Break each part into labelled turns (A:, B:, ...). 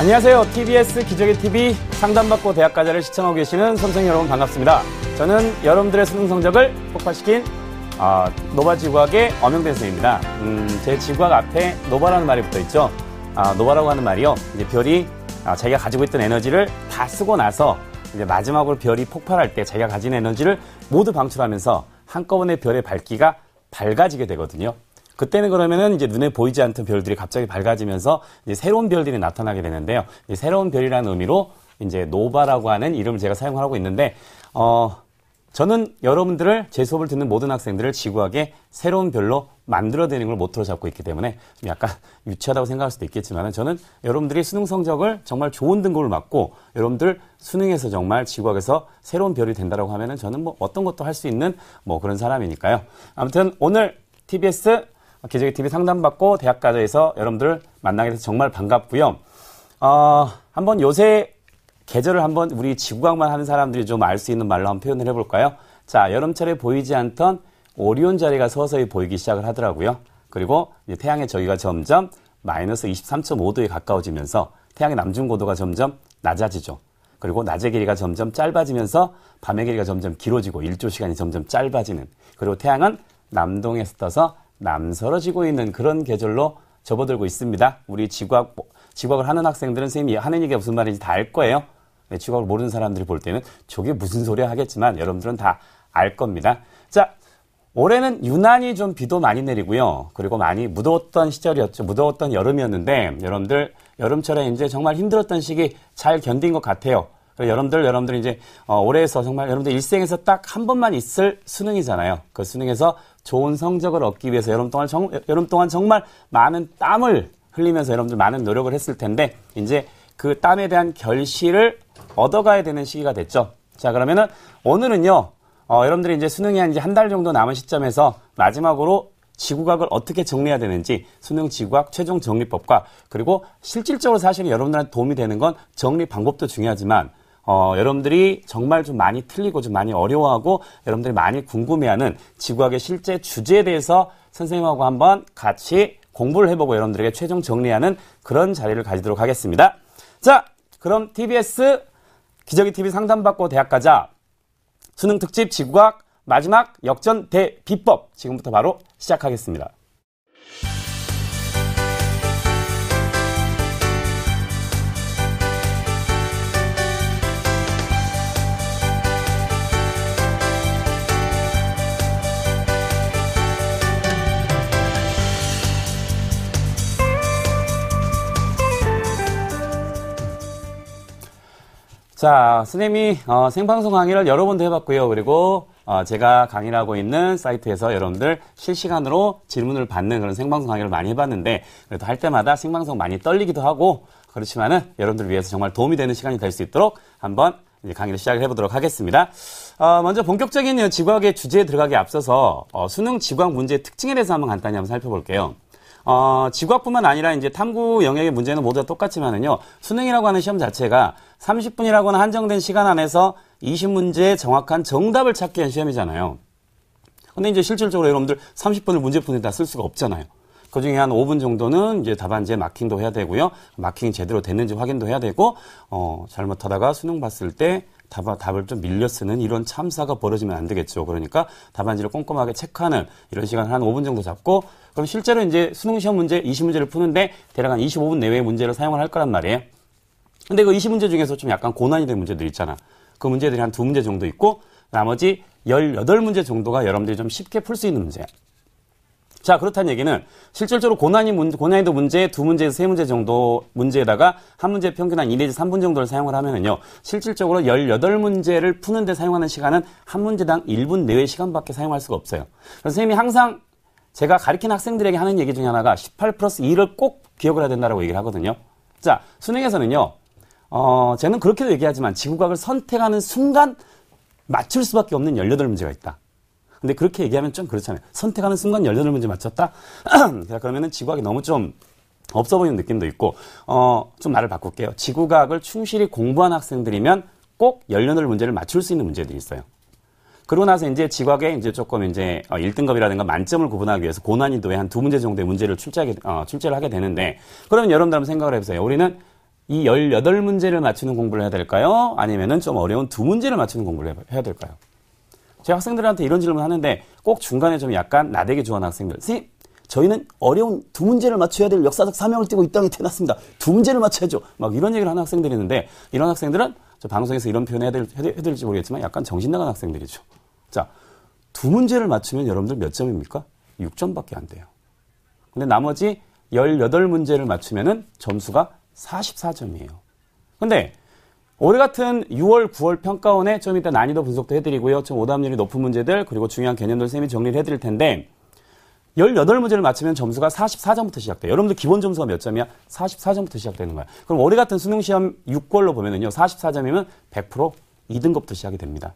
A: 안녕하세요. TBS 기적의 TV 상담받고 대학가자를 시청하고 계시는 수험생 여러분 반갑습니다. 저는 여러분들의 수능 성적을 폭발시킨 노바지구학의 엄영대 선생님입니다. 제 지구학 앞에 노바라는 말이 붙어있죠. 노바라고 하는 말이요. 이제 별이 자기가 가지고 있던 에너지를 다 쓰고 나서 이제 마지막으로 별이 폭발할 때 자기가 가진 에너지를 모두 방출하면서 한꺼번에 별의 밝기가 밝아지게 되거든요. 그때는 그러면은 이제 눈에 보이지 않던 별들이 갑자기 밝아지면서 이제 새로운 별들이 나타나게 되는데요. 이 새로운 별이라는 의미로 이제 노바라고 하는 이름을 제가 사용하고 있는데, 저는 여러분들을 제 수업을 듣는 모든 학생들을 지구학의 새로운 별로 만들어내는 걸 모토로 잡고 있기 때문에 좀 약간 유치하다고 생각할 수도 있겠지만 저는 여러분들이 수능 성적을 정말 좋은 등급을 맞고 여러분들 수능에서 정말 지구학에서 새로운 별이 된다라고 하면은 저는 뭐 어떤 것도 할 수 있는 뭐 그런 사람이니까요. 아무튼 오늘 TBS 기적의 TV 상담받고 대학가자에서 여러분들 만나게 돼서 정말 반갑고요. 한번 요새 계절을 한번 우리 지구학만 하는 사람들이 좀 알 수 있는 말로 한번 표현을 해볼까요? 자, 여름철에 보이지 않던 오리온 자리가 서서히 보이기 시작을 하더라고요. 그리고 이제 태양의 저기가 점점 마이너스 23.5도에 가까워지면서 태양의 남중 고도가 점점 낮아지죠. 그리고 낮의 길이가 점점 짧아지면서 밤의 길이가 점점 길어지고 일조 시간이 점점 짧아지는, 그리고 태양은 남동에서 떠서 남서러지고 있는 그런 계절로 접어들고 있습니다. 우리 지구학을 하는 학생들은 선생님이 하는 얘기가 무슨 말인지 다 알 거예요. 지구학을 모르는 사람들이 볼 때는 저게 무슨 소리야 하겠지만 여러분들은 다 알 겁니다. 자, 올해는 유난히 좀 비도 많이 내리고요. 그리고 많이 무더웠던 시절이었죠. 무더웠던 여름이었는데 여러분들 여름철에 이제 정말 힘들었던 시기 잘 견딘 것 같아요. 여러분들 이제 올해에서 정말 여러분들 일생에서 딱 한 번만 있을 수능이잖아요. 그 수능에서 좋은 성적을 얻기 위해서 여름 동안 정말 많은 땀을 흘리면서 여러분들 많은 노력을 했을 텐데 이제 그 땀에 대한 결실을 얻어가야 되는 시기가 됐죠. 자, 그러면은 오늘은요, 여러분들이 이제 수능이 한 이제 한 달 정도 남은 시점에서 마지막으로 지구학을 어떻게 정리해야 되는지 수능 지구학 최종 정리법과, 그리고 실질적으로 사실 여러분들한테 도움이 되는 건 정리 방법도 중요하지만 여러분들이 정말 좀 많이 틀리고 좀 많이 어려워하고 여러분들이 많이 궁금해하는 지구학의 실제 주제에 대해서 선생님하고 한번 같이 공부를 해보고 여러분들에게 최종 정리하는 그런 자리를 가지도록 하겠습니다. 자, 그럼 TBS 기적의 TV 상담받고 대학가자 수능 특집 지구학 마지막 역전 대비법 지금부터 바로 시작하겠습니다. 자, 선생님이 생방송 강의를 여러 번도 해봤고요. 그리고 제가 강의를 하고 있는 사이트에서 여러분들 실시간으로 질문을 받는 그런 생방송 강의를 많이 해봤는데 그래도 할 때마다 생방송 많이 떨리기도 하고 그렇지만은 여러분들을 위해서 정말 도움이 되는 시간이 될 수 있도록 한번 이제 강의를 시작을 해보도록 하겠습니다. 먼저 본격적인 지구학의 주제에 들어가기 앞서서 수능 지구학 문제의 특징에 대해서 한번 간단히 한번 살펴볼게요. 지구학뿐만 아니라 이제 탐구 영역의 문제는 모두 다 똑같지만은요, 수능이라고 하는 시험 자체가 30분이라고 하는 한정된 시간 안에서 20문제의 정확한 정답을 찾기 위한 시험이잖아요. 근데 이제 실질적으로 여러분들 30분을 문제 푸는데 다 쓸 수가 없잖아요. 그 중에 한 5분 정도는 이제 답안지에 마킹도 해야 되고요. 마킹이 제대로 됐는지 확인도 해야 되고, 잘못하다가 수능 봤을 때 답을 좀 밀려 쓰는 이런 참사가 벌어지면 안 되겠죠. 그러니까 답안지를 꼼꼼하게 체크하는 이런 시간을 한 5분 정도 잡고, 그럼 실제로 이제 수능 시험 문제 20문제를 푸는데 대략 한 25분 내외의 문제를 사용을 할 거란 말이에요. 근데 그 20문제 중에서 좀 약간 고난이 된 문제들 있잖아. 그 문제들이 한 2문제 정도 있고, 나머지 18문제 정도가 여러분들이 좀 쉽게 풀 수 있는 문제야. 자, 그렇다는 얘기는 실질적으로 고난이도 문제 2문제에서 3문제 정도 문제에다가 한 문제 평균 한 2 내지 3분 정도를 사용을 하면은요, 실질적으로 18문제를 푸는데 사용하는 시간은 한 문제당 1분 내외의 시간밖에 사용할 수가 없어요. 그래서 선생님이 항상 제가 가르치는 학생들에게 하는 얘기 중에 하나가 18 플러스 2를 꼭 기억을 해야 된다고 얘기를 하거든요. 자, 수능에서는요, 저는 그렇게도 얘기하지만 지구과학을 선택하는 순간 맞출 수밖에 없는 18문제가 있다. 근데 그렇게 얘기하면 좀 그렇잖아요. 선택하는 순간 18문제 맞췄다? 자, 그러면은 지구과학이 너무 좀 없어 보이는 느낌도 있고, 좀 말을 바꿀게요. 지구과학을 충실히 공부한 학생들이면 꼭 18문제를 맞출 수 있는 문제들이 있어요. 그러고 나서 이제 지구학에 이제 조금 이제 1등급이라든가 만점을 구분하기 위해서 고난이도의 한 2문제 정도의 문제를 출제를 하게 되는데, 그러면 여러분들 한번 생각을 해보세요. 우리는 이 18문제를 맞추는 공부를 해야 될까요? 아니면은 좀 어려운 2문제를 맞추는 공부를 해야 될까요? 제가 학생들한테 이런 질문 하는데 꼭 중간에 좀 약간 나대게 좋아하는 학생들. 선생님, 저희는 어려운 2문제를 맞춰야 될 역사적 사명을 띠고 이 땅에 태어났습니다. 2문제를 맞춰야죠. 막 이런 얘기를 하는 학생들이 있는데 이런 학생들은 저 방송에서 이런 표현 해드릴지 모르겠지만 약간 정신 나간 학생들이죠. 자, 2문제를 맞추면 여러분들 몇 점입니까? 6점밖에 안 돼요. 근데 나머지 18문제를 맞추면은 점수가 44점이에요. 근데 올해 같은 6월, 9월 평가원에 좀 이따 난이도 분석도 해드리고요. 좀 오답률이 높은 문제들 그리고 중요한 개념들 쌤이 정리를 해드릴 텐데 18문제를 맞추면 점수가 44점부터 시작돼요. 여러분들 기본 점수가 몇 점이야? 44점부터 시작되는 거야. 그럼 올해 같은 수능시험 6월로 보면은요. 44점이면 100% 2등급부터 시작이 됩니다.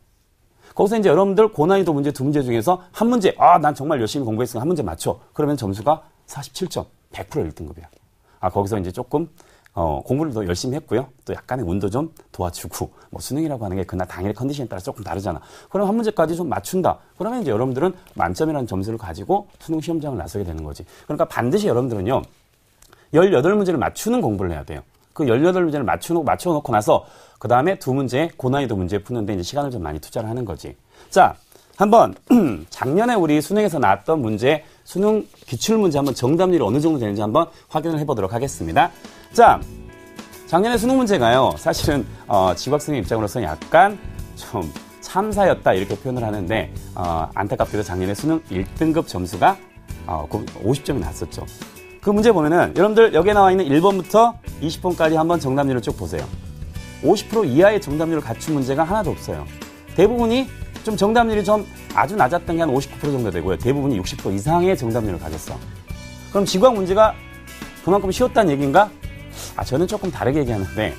A: 거기서 이제 여러분들 고난이도 문제 2문제 중에서 한 문제, 난 정말 열심히 공부했으니까 한 문제 맞춰. 그러면 점수가 47점, 100% 1등급이야. 거기서 이제 조금 공부를 더 열심히 했고요. 또 약간의 운도 좀 도와주고, 뭐 수능이라고 하는 게 그날 당일 컨디션에 따라 조금 다르잖아. 그럼 한 문제까지 좀 맞춘다. 그러면 이제 여러분들은 만점이라는 점수를 가지고 수능 시험장을 나서게 되는 거지. 그러니까 반드시 여러분들은요, 18문제를 맞추는 공부를 해야 돼요. 그 18문제를 맞춰놓고 나서, 그 다음에 2문제, 고난이도 문제 푸는데 이제 시간을 좀 많이 투자를 하는 거지. 자, 한번, 작년에 우리 수능에서 나왔던 문제, 수능 기출문제 한번 정답률이 어느 정도 되는지 한번 확인을 해보도록 하겠습니다. 자, 작년에 수능 문제가요, 사실은, 지구학생의 입장으로서 약간 좀 참사였다, 이렇게 표현을 하는데, 안타깝게도 작년에 수능 1등급 점수가, 50점이 났었죠. 그 문제 보면은, 여러분들 여기에 나와 있는 1번부터 20번까지 한번 정답률을 쭉 보세요. 50% 이하의 정답률을 갖춘 문제가 하나도 없어요. 대부분이 좀 정답률이 좀 아주 낮았던 게 한 59% 정도 되고요. 대부분이 60% 이상의 정답률을 가졌어. 그럼 지구학 문제가 그만큼 쉬웠다는 얘기인가? 저는 조금 다르게 얘기하는데,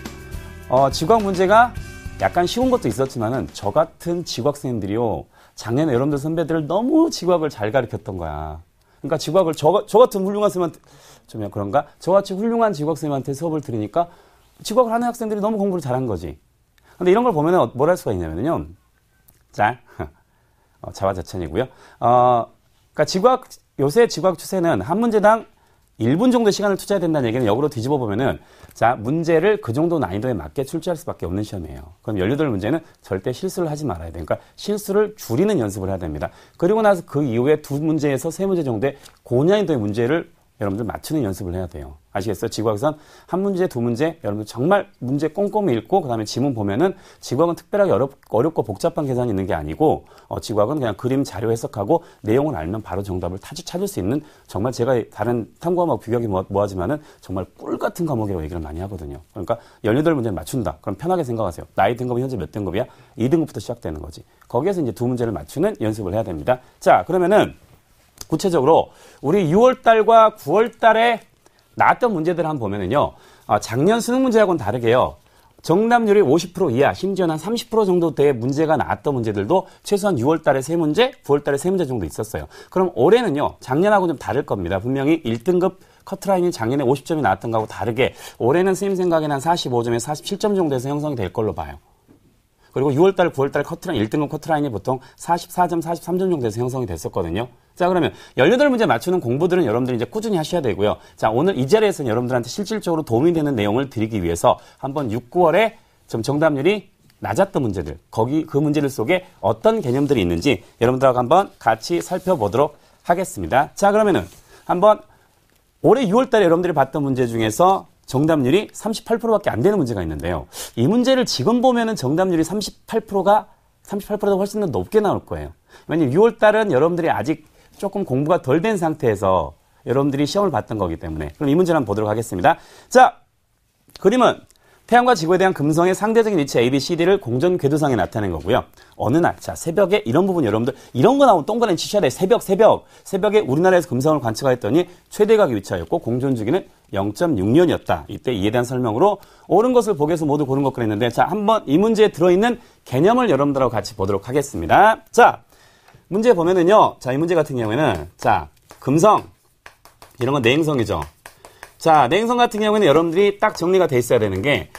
A: 지구학 문제가 약간 쉬운 것도 있었지만은, 저 같은 지구학생들이요, 작년에 여러분들 선배들을 너무 지구학을 잘 가르쳤던 거야. 그러니까 지구학을 저 같은 훌륭한 쌤한테, 좀 그런가? 저같이 훌륭한 지구학생한테 수업을 들으니까, 지구학을 하는 학생들이 너무 공부를 잘한 거지. 근데 이런 걸 보면은 뭘 할 수가 있냐면요. 자, 자화자찬이고요. 그러니까 요새 지구학 추세는 한 문제당 1분 정도 시간을 투자해야 된다는 얘기는 역으로 뒤집어 보면은, 자, 문제를 그 정도 난이도에 맞게 출제할 수밖에 없는 시험이에요. 그럼 18문제는 절대 실수를 하지 말아야 돼요. 그러니까 실수를 줄이는 연습을 해야 됩니다. 그리고 나서 그 이후에 2문제에서 3문제 정도의 고난이도의 문제를 여러분들 맞추는 연습을 해야 돼요. 아시겠어요? 지구학에선 한 문제, 2문제, 여러분들 정말 문제 꼼꼼히 읽고, 그 다음에 지문 보면은 지구학은 특별하게 어렵고 복잡한 계산이 있는 게 아니고, 지구학은 그냥 그림 자료 해석하고 내용을 알면 바로 정답을 찾을 수 있는, 정말 제가 다른 탐구과목 비교하기 뭐하지만은 정말 꿀 같은 과목이라고 얘기를 많이 하거든요. 그러니까 18문제를 맞춘다. 그럼 편하게 생각하세요. 나이 등급은 현재 몇 등급이야? 2등급부터 시작되는 거지. 거기에서 이제 2문제를 맞추는 연습을 해야 됩니다. 자, 그러면은 구체적으로 우리 6월달과 9월달에 나왔던 문제들 한번 보면은요, 작년 수능 문제하고는 다르게요, 정답률이 50% 이하, 심지어는 한 30% 정도 대 문제가 나왔던 문제들도 최소한 6월달에 3문제, 9월달에 3문제 정도 있었어요. 그럼 올해는요, 작년하고 좀 다를 겁니다. 분명히 1등급 커트라인이 작년에 50점이 나왔던 거하고 다르게 올해는 선생님 생각에는 한 45점에서 47점 정도에서 형성이 될 걸로 봐요. 그리고 6월달, 9월달 커트라인, 1등급 커트라인이 보통 44점, 43점 정도에서 형성이 됐었거든요. 자, 그러면 18문제 맞추는 공부들은 여러분들이 이제 꾸준히 하셔야 되고요. 자, 오늘 이 자리에서는 여러분들한테 실질적으로 도움이 되는 내용을 드리기 위해서 한번 6, 9월에 좀 정답률이 낮았던 문제들, 그 문제들 속에 어떤 개념들이 있는지 여러분들하고 한번 같이 살펴보도록 하겠습니다. 자, 그러면은 한번 올해 6월달에 여러분들이 봤던 문제 중에서 정답률이 38%밖에 안 되는 문제가 있는데요. 이 문제를 지금 보면은 정답률이 38%보다 훨씬 더 높게 나올 거예요. 왜냐면 6월달은 여러분들이 아직 조금 공부가 덜 된 상태에서 여러분들이 시험을 봤던 거기 때문에. 그럼 이 문제를 한번 보도록 하겠습니다. 자, 그림은 태양과 지구에 대한 금성의 상대적인 위치 A, B, C, D를 공전 궤도상에 나타낸 거고요. 어느 날, 자, 새벽에 이런 부분 여러분들, 이런 거 나오면 동그라미 치셔야 돼요. 새벽에 우리나라에서 금성을 관측하였더니 최대각이 위치하였고 공전 주기는 0.6년이었다. 이때 이에 대한 설명으로 옳은 것을 보기에서 모두 고른 것 그랬는데, 자, 한번 이 문제에 들어있는 개념을 여러분들하고 같이 보도록 하겠습니다. 자, 문제 보면은요, 자, 이 문제 같은 경우에는, 자, 금성, 이런 건 내행성이죠. 자, 내행성 같은 경우에는 여러분들이 딱 정리가 돼 있어야 되는 게,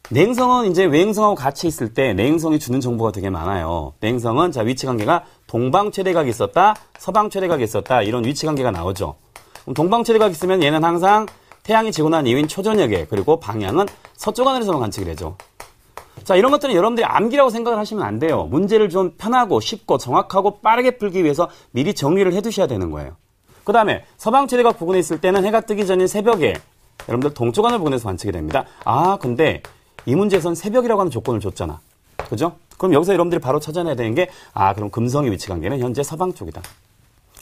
A: 내행성은 이제 외행성하고 같이 있을 때 내행성이 주는 정보가 되게 많아요. 내행성은, 자, 위치 관계가 동방 최대각이 있었다, 서방 최대각이 있었다, 이런 위치 관계가 나오죠. 그럼 동방 최대각이 있으면 얘는 항상 태양이 지고 난 이후인 초저녁에, 그리고 방향은 서쪽 하늘에서만 관측이 되죠. 자, 이런 것들은 여러분들이 암기라고 생각을 하시면 안 돼요. 문제를 좀 편하고 쉽고 정확하고 빠르게 풀기 위해서 미리 정리를 해두셔야 되는 거예요. 그 다음에 서방 최대각 부근에 있을 때는 해가 뜨기 전인 새벽에 여러분들 동쪽 하늘 부근에서 관측이 됩니다. 아, 근데 이 문제에선 새벽이라고 하는 조건을 줬잖아. 그죠? 그럼 여기서 여러분들이 바로 찾아내야 되는 게, 아, 그럼 금성의 위치 관계는 현재 서방 쪽이다.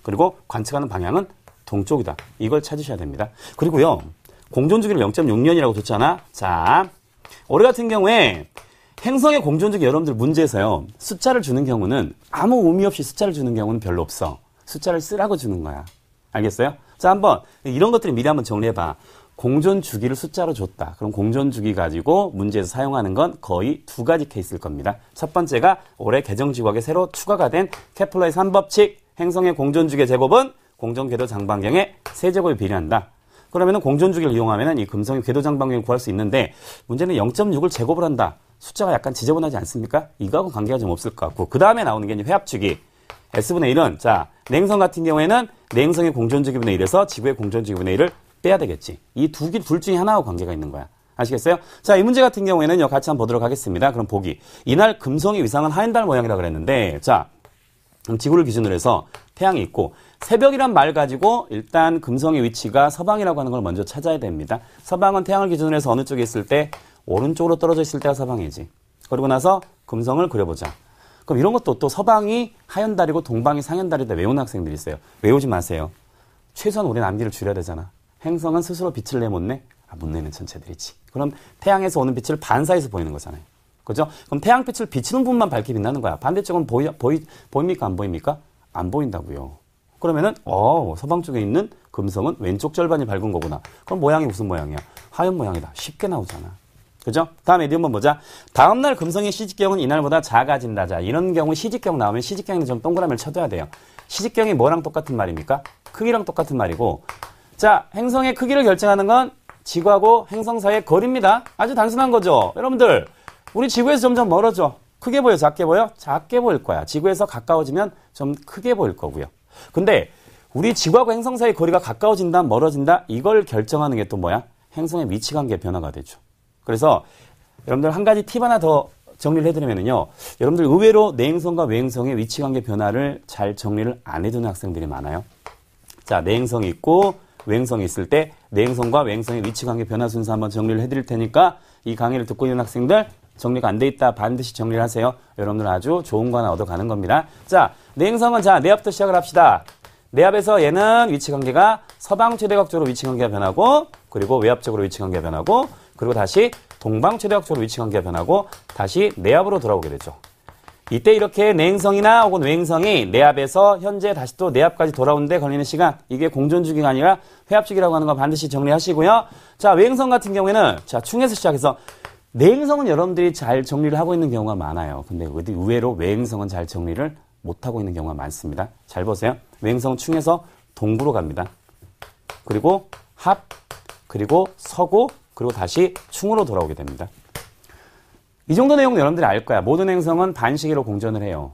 A: 그리고 관측하는 방향은 동쪽이다. 이걸 찾으셔야 됩니다. 그리고요, 공전주기를 0.6년이라고 줬잖아. 자, 올해 같은 경우에 행성의 공전주기 여러분들 문제에서요, 숫자를 주는 경우는 아무 의미 없이 숫자를 주는 경우는 별로 없어. 숫자를 쓰라고 주는 거야. 알겠어요? 자, 한번 이런 것들을 미리 한번 정리해봐. 공전주기를 숫자로 줬다. 그럼 공전주기 가지고 문제에서 사용하는 건 거의 두 가지 케이스일 겁니다. 첫 번째가 올해 개정지구학에 새로 추가가 된 케플러의 3법칙, 행성의 공전주기의 제곱은 공전궤도 장반경의 세제곱에 비례한다. 그러면은 공전주기를 이용하면은 이 금성의 궤도 장반경을 구할 수 있는데, 문제는 0.6을 제곱을 한다. 숫자가 약간 지저분하지 않습니까? 이거하고 관계가 좀 없을 것 같고, 그 다음에 나오는 게 이제 회합주기. S분의 1은, 자, 냉성 같은 경우에는 냉성의 공전주기분의 1에서 지구의 공전주기분의 1을 빼야 되겠지. 이 둘 중에 하나하고 관계가 있는 거야. 아시겠어요? 자, 이 문제 같은 경우에는요, 같이 한번 보도록 하겠습니다. 그럼 보기. 이날 금성의 위상은 하얀달 모양이라 그랬는데, 자, 지구를 기준으로 해서 태양이 있고, 새벽이란 말 가지고 일단 금성의 위치가 서방이라고 하는 걸 먼저 찾아야 됩니다. 서방은 태양을 기준으로 해서 어느 쪽에 있을 때, 오른쪽으로 떨어져 있을 때가 서방이지. 그러고 나서 금성을 그려보자. 그럼 이런 것도 또 서방이 하얀달이고 동방이 상현달이다 외우는 학생들이 있어요. 외우지 마세요. 최소한 우리는 암기를 줄여야 되잖아. 행성은 스스로 빛을 내 못 내? 아, 못 내는 천체들이지. 그럼 태양에서 오는 빛을 반사해서 보이는 거잖아요. 그죠? 그럼 태양빛을 비치는 부분만 밝게 빛나는 거야. 반대쪽은 보입니까? 안 보입니까? 안 보인다고요. 그러면은 서방 쪽에 있는 금성은 왼쪽 절반이 밝은 거구나. 그럼 모양이 무슨 모양이야? 하얀 모양이다. 쉽게 나오잖아. 그죠? 다음 에디 한번 보자. 다음날 금성의 시직경은 이날보다 작아진다. 자, 이런 경우 시직경 나오면 시직경에는 좀 동그라미를 쳐둬야 돼요. 시직경이 뭐랑 똑같은 말입니까? 크기랑 똑같은 말이고, 자, 행성의 크기를 결정하는 건 지구하고 행성 사이의 거리입니다. 아주 단순한 거죠. 여러분들, 우리 지구에서 점점 멀어져. 크게 보여? 작게 보여? 작게 보일 거야. 지구에서 가까워지면 좀 크게 보일 거고요. 근데 우리 지구하고 행성 사이의 거리가 가까워진다, 멀어진다, 이걸 결정하는 게 또 뭐야? 행성의 위치 관계 변화가 되죠. 그래서 여러분들 한 가지 팁 하나 더 정리를 해드리면요. 여러분들 의외로 내행성과 외행성의 위치 관계 변화를 잘 정리를 안 해두는 학생들이 많아요. 자, 내행성이 있고 외행성이 있을 때 내행성과 외행성의 위치 관계 변화 순서 한번 정리를 해드릴 테니까 이 강의를 듣고 있는 학생들 정리가 안 돼 있다 반드시 정리를 하세요. 여러분들 아주 좋은 거 하나 얻어가는 겁니다. 자, 내행성은 자, 내압부터 시작을 합시다. 내압에서 얘는 위치 관계가 서방 최대각적으로 위치 관계가 변하고, 그리고 외압적으로 위치 관계가 변하고, 그리고 다시 동방 최대각적으로 위치 관계가 변하고, 다시 내압으로 돌아오게 되죠. 이때 이렇게 내행성이나 혹은 외행성이 내압에서 현재 다시 또 내압까지 돌아오는데 걸리는 시간, 이게 공전주기가 아니라 회압주기라고 하는 거 반드시 정리하시고요. 자, 외행성 같은 경우에는 자, 충에서 시작해서 내행성은 여러분들이 잘 정리를 하고 있는 경우가 많아요. 근데 의외로 외행성은 잘 정리를 못하고 있는 경우가 많습니다. 잘 보세요. 외행성은 충에서 동구로 갑니다. 그리고 합, 그리고 서구, 그리고 다시 충으로 돌아오게 됩니다. 이 정도 내용은 여러분들이 알 거야. 모든 행성은 반시계로 공전을 해요.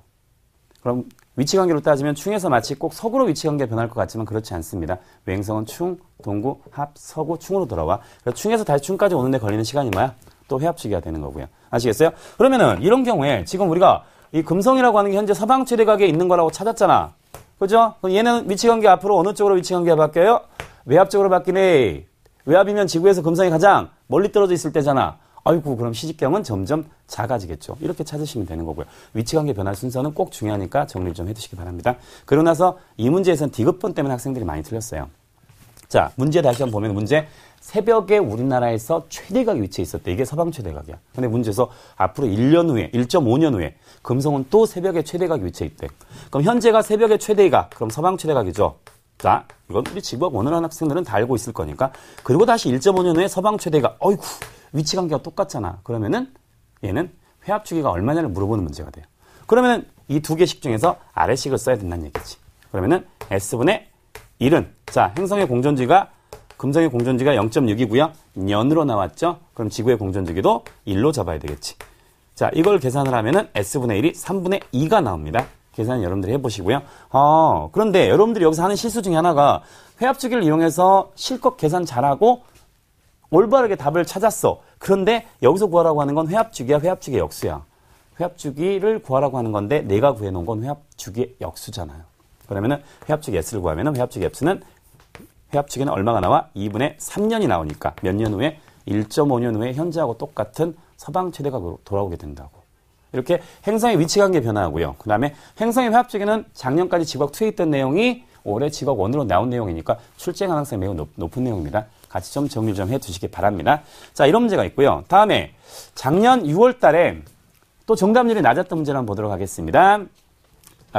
A: 그럼 위치관계로 따지면 충에서 마치 꼭 서구로 위치관계가 변할 것 같지만 그렇지 않습니다. 외행성은 충, 동구, 합, 서구, 충으로 돌아와. 그래서 충에서 다시 충까지 오는데 걸리는 시간이 뭐야? 또 회합주기가 되는 거고요. 아시겠어요? 그러면은 이런 경우에 지금 우리가 이 금성이라고 하는 게 현재 서방 최대각에 있는 거라고 찾았잖아. 그죠? 그럼 얘는 위치관계 앞으로 어느 쪽으로 위치관계가 바뀌어요? 외압적으로 바뀌네. 외압이면 지구에서 금성이 가장 멀리 떨어져 있을 때잖아. 아이고, 그럼 시직경은 점점 작아지겠죠. 이렇게 찾으시면 되는 거고요. 위치관계 변화 순서는 꼭 중요하니까 정리를 좀 해두시기 바랍니다. 그러고 나서 이 문제에서는 디귿번 때문에 학생들이 많이 틀렸어요. 자, 문제 다시 한번 보면 문제 새벽에 우리나라에서 최대각이 위치해 있었대. 이게 서방 최대각이야. 근데 문제에서 앞으로 1년 후에, 1.5년 후에 금성은 또 새벽에 최대각이 위치해 있대. 그럼 현재가 새벽의 최대각, 그럼 서방 최대각이죠. 자, 이건 우리 지구학 원어하는 학생들은 다 알고 있을 거니까. 그리고 다시 1.5년 후에 서방 최대각. 어이구, 위치관계가 똑같잖아. 그러면은 얘는 회합주기가 얼마냐를 물어보는 문제가 돼요. 그러면은 이 두 개식 중에서 아래식을 써야 된다는 얘기지. 그러면은 S분의 1은 자, 행성의 공전주기가 금성의 공전주기가 0.6이고요. 년으로 나왔죠. 그럼 지구의 공전주기도 1로 잡아야 되겠지. 자, 이걸 계산을 하면은 S분의 1이 3분의 2가 나옵니다. 계산 여러분들이 해보시고요. 그런데 여러분들이 여기서 하는 실수 중에 하나가 회합주기를 이용해서 실컷 계산 잘하고 올바르게 답을 찾았어. 그런데 여기서 구하라고 하는 건 회합주기야, 회합주기의 역수야. 회합주기를 구하라고 하는 건데 내가 구해놓은 건 회합주기의 역수잖아요. 그러면은 회합주기 S를 구하면은 회합주기 회합주기는 얼마가 나와? 2분의 3년이 나오니까 몇 년 후에 1.5년 후에 현재하고 똑같은 서방 최대가 돌아오게 된다고. 이렇게 행성의 위치 관계 변화하고요. 그 다음에 행성의 회합주기는 작년까지 직업 2에 있던 내용이 올해 직업 1으로 나온 내용이니까 출제 가능성이 매우 높은 내용입니다. 같이 좀 정리 좀 해두시기 바랍니다. 자, 이런 문제가 있고요. 다음에 작년 6월 달에 또 정답률이 낮았던 문제를 한번 보도록 하겠습니다.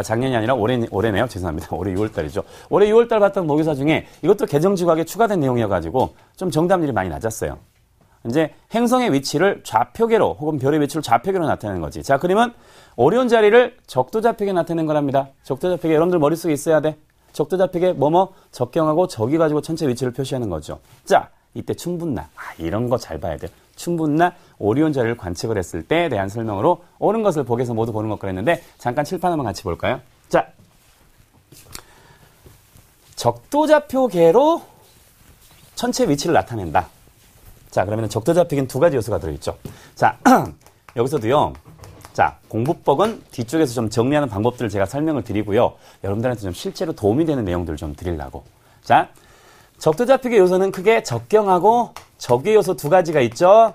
A: 작년이 아니라 올해네요. 죄송합니다. 올해 6월 달이죠. 올해 6월 달 봤던 모의고사 중에 이것도 개정지각에 추가된 내용이어가지고 좀 정답률이 많이 낮았어요. 이제 행성의 위치를 좌표계로 혹은 별의 위치를 좌표계로 나타내는 거지. 자, 그러면 어려운 자리를 적도좌표계에 나타내는 거랍니다. 적도좌표계 여러분들 머릿속에 있어야 돼. 적도좌표계 적경하고 적이 가지고 전체 위치를 표시하는 거죠. 자, 이때 충분나. 이런 거 잘 봐야 돼요. 충분나 오리온 자리를 관측을 했을 때에 대한 설명으로 옳은 것을 보기에서 모두 보는 것 그랬는데 잠깐 칠판 한번 같이 볼까요? 자, 적도좌표계로 전체 위치를 나타낸다. 자, 그러면 적도좌표계는 두 가지 요소가 들어있죠. 자, 여기서도요. 자, 공부법은 뒤쪽에서 좀 정리하는 방법들을 제가 설명을 드리고요. 여러분들한테 좀 실제로 도움이 되는 내용들을 좀 드리려고. 자, 적도좌표계 요소는 크게 적경하고 적의 요소 두 가지가 있죠.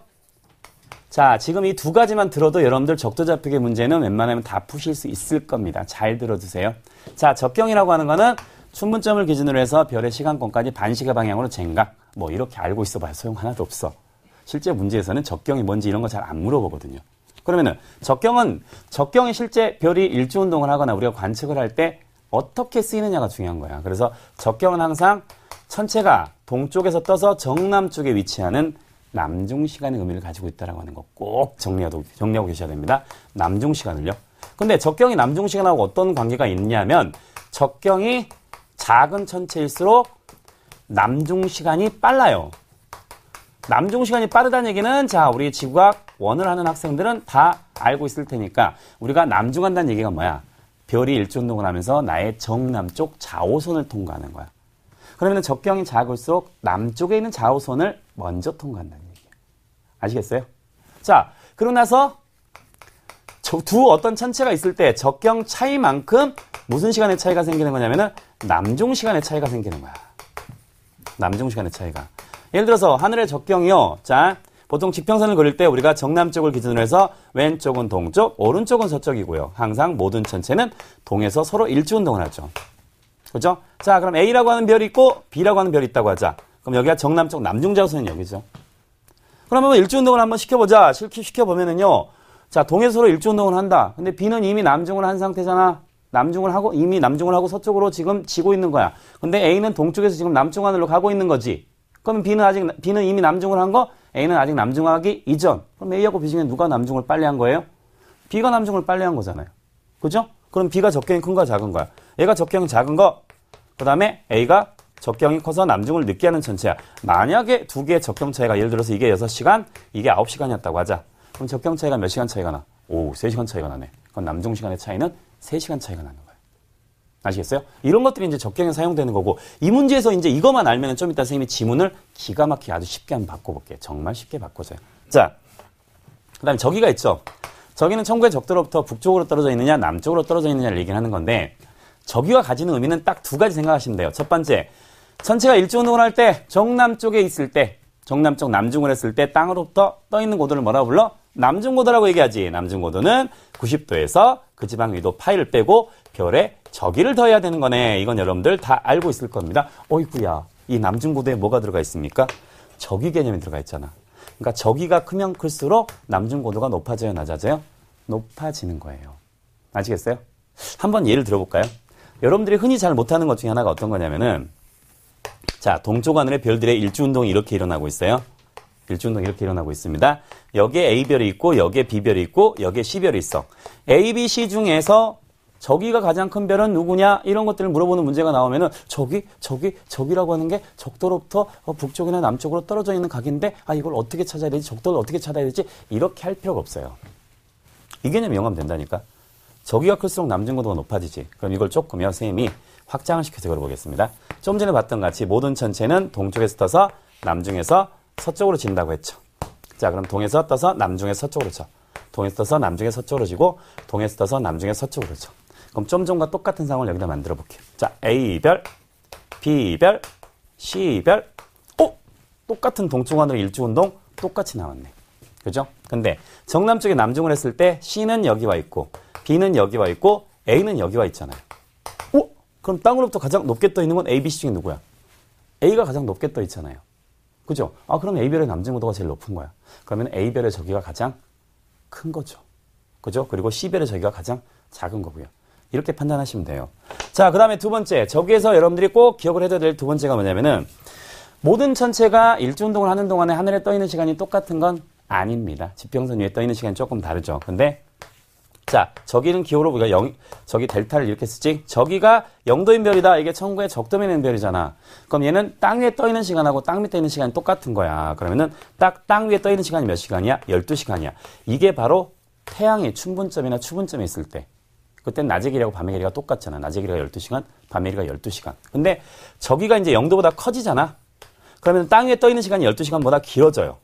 A: 자, 지금 이 두 가지만 들어도 여러분들 적도좌표계 문제는 웬만하면 다 푸실 수 있을 겁니다. 잘 들어주세요. 자, 적경이라고 하는 거는 춘분점을 기준으로 해서 별의 시간권까지 반시계 방향으로 쟁각. 이렇게 알고 있어봐야 소용 하나도 없어. 실제 문제에서는 적경이 뭔지 이런 거 잘 안 물어보거든요. 그러면은 적경이 실제 별이 일주운동을 하거나 우리가 관측을 할 때 어떻게 쓰이느냐가 중요한 거야. 그래서 적경은 항상 천체가 동쪽에서 떠서 정남쪽에 위치하는 남중시간의 의미를 가지고 있다는 거 꼭 정리하고 계셔야 됩니다. 남중시간을요. 근데 적경이 남중시간하고 어떤 관계가 있냐면 적경이 작은 천체일수록 남중시간이 빨라요. 남중시간이 빠르다는 얘기는 자, 우리 지구과학 원을 하는 학생들은 다 알고 있을 테니까 우리가 남중한다는 얘기가 뭐야? 별이 일주운동을 하면서 나의 정남쪽 좌우선을 통과하는 거야. 그러면 적경이 작을수록 남쪽에 있는 좌우선을 먼저 통과한다는 얘기예요. 아시겠어요? 자, 그러고 나서 두 어떤 천체가 있을 때 적경 차이만큼 무슨 시간의 차이가 생기는 거냐면은 남중시간의 차이가 생기는 거야. 남중시간의 차이가. 예를 들어서 하늘의 적경이요. 자, 보통 지평선을 그릴 때 우리가 정남쪽을 기준으로 해서 왼쪽은 동쪽, 오른쪽은 서쪽이고요. 항상 모든 천체는 동에서 서로 일주운동을 하죠. 그죠? 자, 그럼 A라고 하는 별이 있고 B라고 하는 별이 있다고 하자. 그럼 여기가 정남쪽 남중좌우선은 여기죠. 그러면 일주운동을 한번 시켜보자. 시켜보면은요. 자, 동에서 서로 일주운동을 한다. 근데 B는 이미 남중을 한 상태잖아. 이미 남중을 하고 서쪽으로 지금 지고 있는 거야. 근데 A는 동쪽에서 지금 남쪽 하늘로 가고 있는 거지. 그러면 B는 이미 남중을 한 거, A는 아직 남중하기 이전. 그럼 A하고 B 중에 누가 남중을 빨리 한 거예요? B가 남중을 빨리 한 거잖아요. 그죠? 그럼 B가 적경이 큰 거야, 작은 거야? 얘가 적경이 작은 거, 그 다음에 A가 적경이 커서 남중을 늦게 하는 천체야. 만약에 두 개의 적경 차이가 예를 들어서 이게 6시간, 이게 9시간이었다고 하자. 그럼 적경 차이가 몇 시간 차이가 나? 3시간 차이가 나네. 그럼 남중 시간의 차이는 3시간 차이가 나는 거예요. 아시겠어요? 이런 것들이 이제 적경에 사용되는 거고, 이 문제에서 이제 이것만 알면 좀 이따 선생님이 지문을 기가 막히게 아주 쉽게 한번 바꿔볼게요. 정말 쉽게 바꿔줘요. 자, 그 다음에 저기가 있죠. 저기는 천구의 적도로부터 북쪽으로 떨어져 있느냐, 남쪽으로 떨어져 있느냐를 얘기를 하는 건데, 저기가 가지는 의미는 딱 두 가지 생각하시면 돼요. 첫 번째, 천체가 일주운동을 할 때, 정남쪽에 있을 때, 정남쪽 남중을 했을 때 땅으로부터 떠 있는 고도를 뭐라고 불러? 남중고도라고 얘기하지. 남중고도는 90도에서 그 지방 위도 파이를 빼고 별의 저기를 더해야 되는 거네. 이건 여러분들 다 알고 있을 겁니다. 어이구야, 이 남중고도에 뭐가 들어가 있습니까? 저기 개념이 들어가 있잖아. 그러니까 저기가 크면 클수록 남중고도가 높아져요, 낮아져요? 높아지는 거예요. 아시겠어요? 한번 예를 들어볼까요? 여러분들이 흔히 잘 못하는 것 중에 하나가 어떤 거냐면은, 자, 동쪽 하늘의 별들의 일주운동이 이렇게 일어나고 있어요. 일주운동이 이렇게 일어나고 있습니다. 여기에 A별이 있고, 여기에 B별이 있고, 여기에 C별이 있어. A, B, C 중에서 저기가 가장 큰 별은 누구냐? 이런 것들을 물어보는 문제가 나오면은 저기라고 하는 게 적도로부터 북쪽이나 남쪽으로 떨어져 있는 각인데, 이걸 어떻게 찾아야 되지? 적도를 어떻게 찾아야 되지? 이렇게 할 필요가 없어요. 이 개념이 영감된다니까. 저기가 클수록 남중고도가 높아지지. 그럼 이걸 조금요, 선생님이 확장을 시켜서 걸어보겠습니다. 좀 전에 봤던 같이 모든 천체는 동쪽에서 떠서 남중에서 서쪽으로 진다고 했죠. 자, 그럼 동에서 떠서 남중에서 서쪽으로 쳐. 동에서 떠서 남중에서 서쪽으로 지고 동에서 떠서 남중에서 서쪽으로 쳐. 그럼 좀 전과 똑같은 상황을 여기다 만들어 볼게요. 자, A별, B별, C별. 똑같은 동쪽안으로 일주운동 똑같이 나왔네. 그죠? 근데 정남쪽에 남중을 했을 때 C는 여기 와 있고 B는 여기 와 있고 A는 여기 와 있잖아요. 그럼 땅으로부터 가장 높게 떠 있는 건 A, B, C 중에 누구야? A가 가장 높게 떠 있잖아요. 그죠? 그럼 A별의 남중고도가 제일 높은 거야. 그러면 A별의 저기가 가장 큰 거죠. 그죠? 그리고 C별의 저기가 가장 작은 거고요. 이렇게 판단하시면 돼요. 자, 그 다음에 두 번째. 저기에서 여러분들이 꼭 기억을 해둬야 될 두 번째가 뭐냐면은 모든 천체가 일주운동을 하는 동안에 하늘에 떠 있는 시간이 똑같은 건 아닙니다. 지평선 위에 떠 있는 시간이 조금 다르죠. 근데 자, 저기는 기호로 우리가 저기 델타를 이렇게 쓰지. 저기가 영도인 별이다. 이게 천구의 적도면에 있는 별이잖아. 그럼 얘는 땅 위에 떠 있는 시간하고 땅 밑에 있는 시간이 똑같은 거야. 그러면은 딱 땅 위에 떠 있는 시간이 몇 시간이야? 12시간이야. 이게 바로 태양이 춘분점이나 추분점에 있을 때. 그땐 낮의 길이하고 밤의 길이가 똑같잖아. 낮의 길이가 12시간, 밤의 길이가 12시간. 근데 저기가 이제 영도보다 커지잖아. 그러면 땅 위에 떠 있는 시간이 12시간보다 길어져요.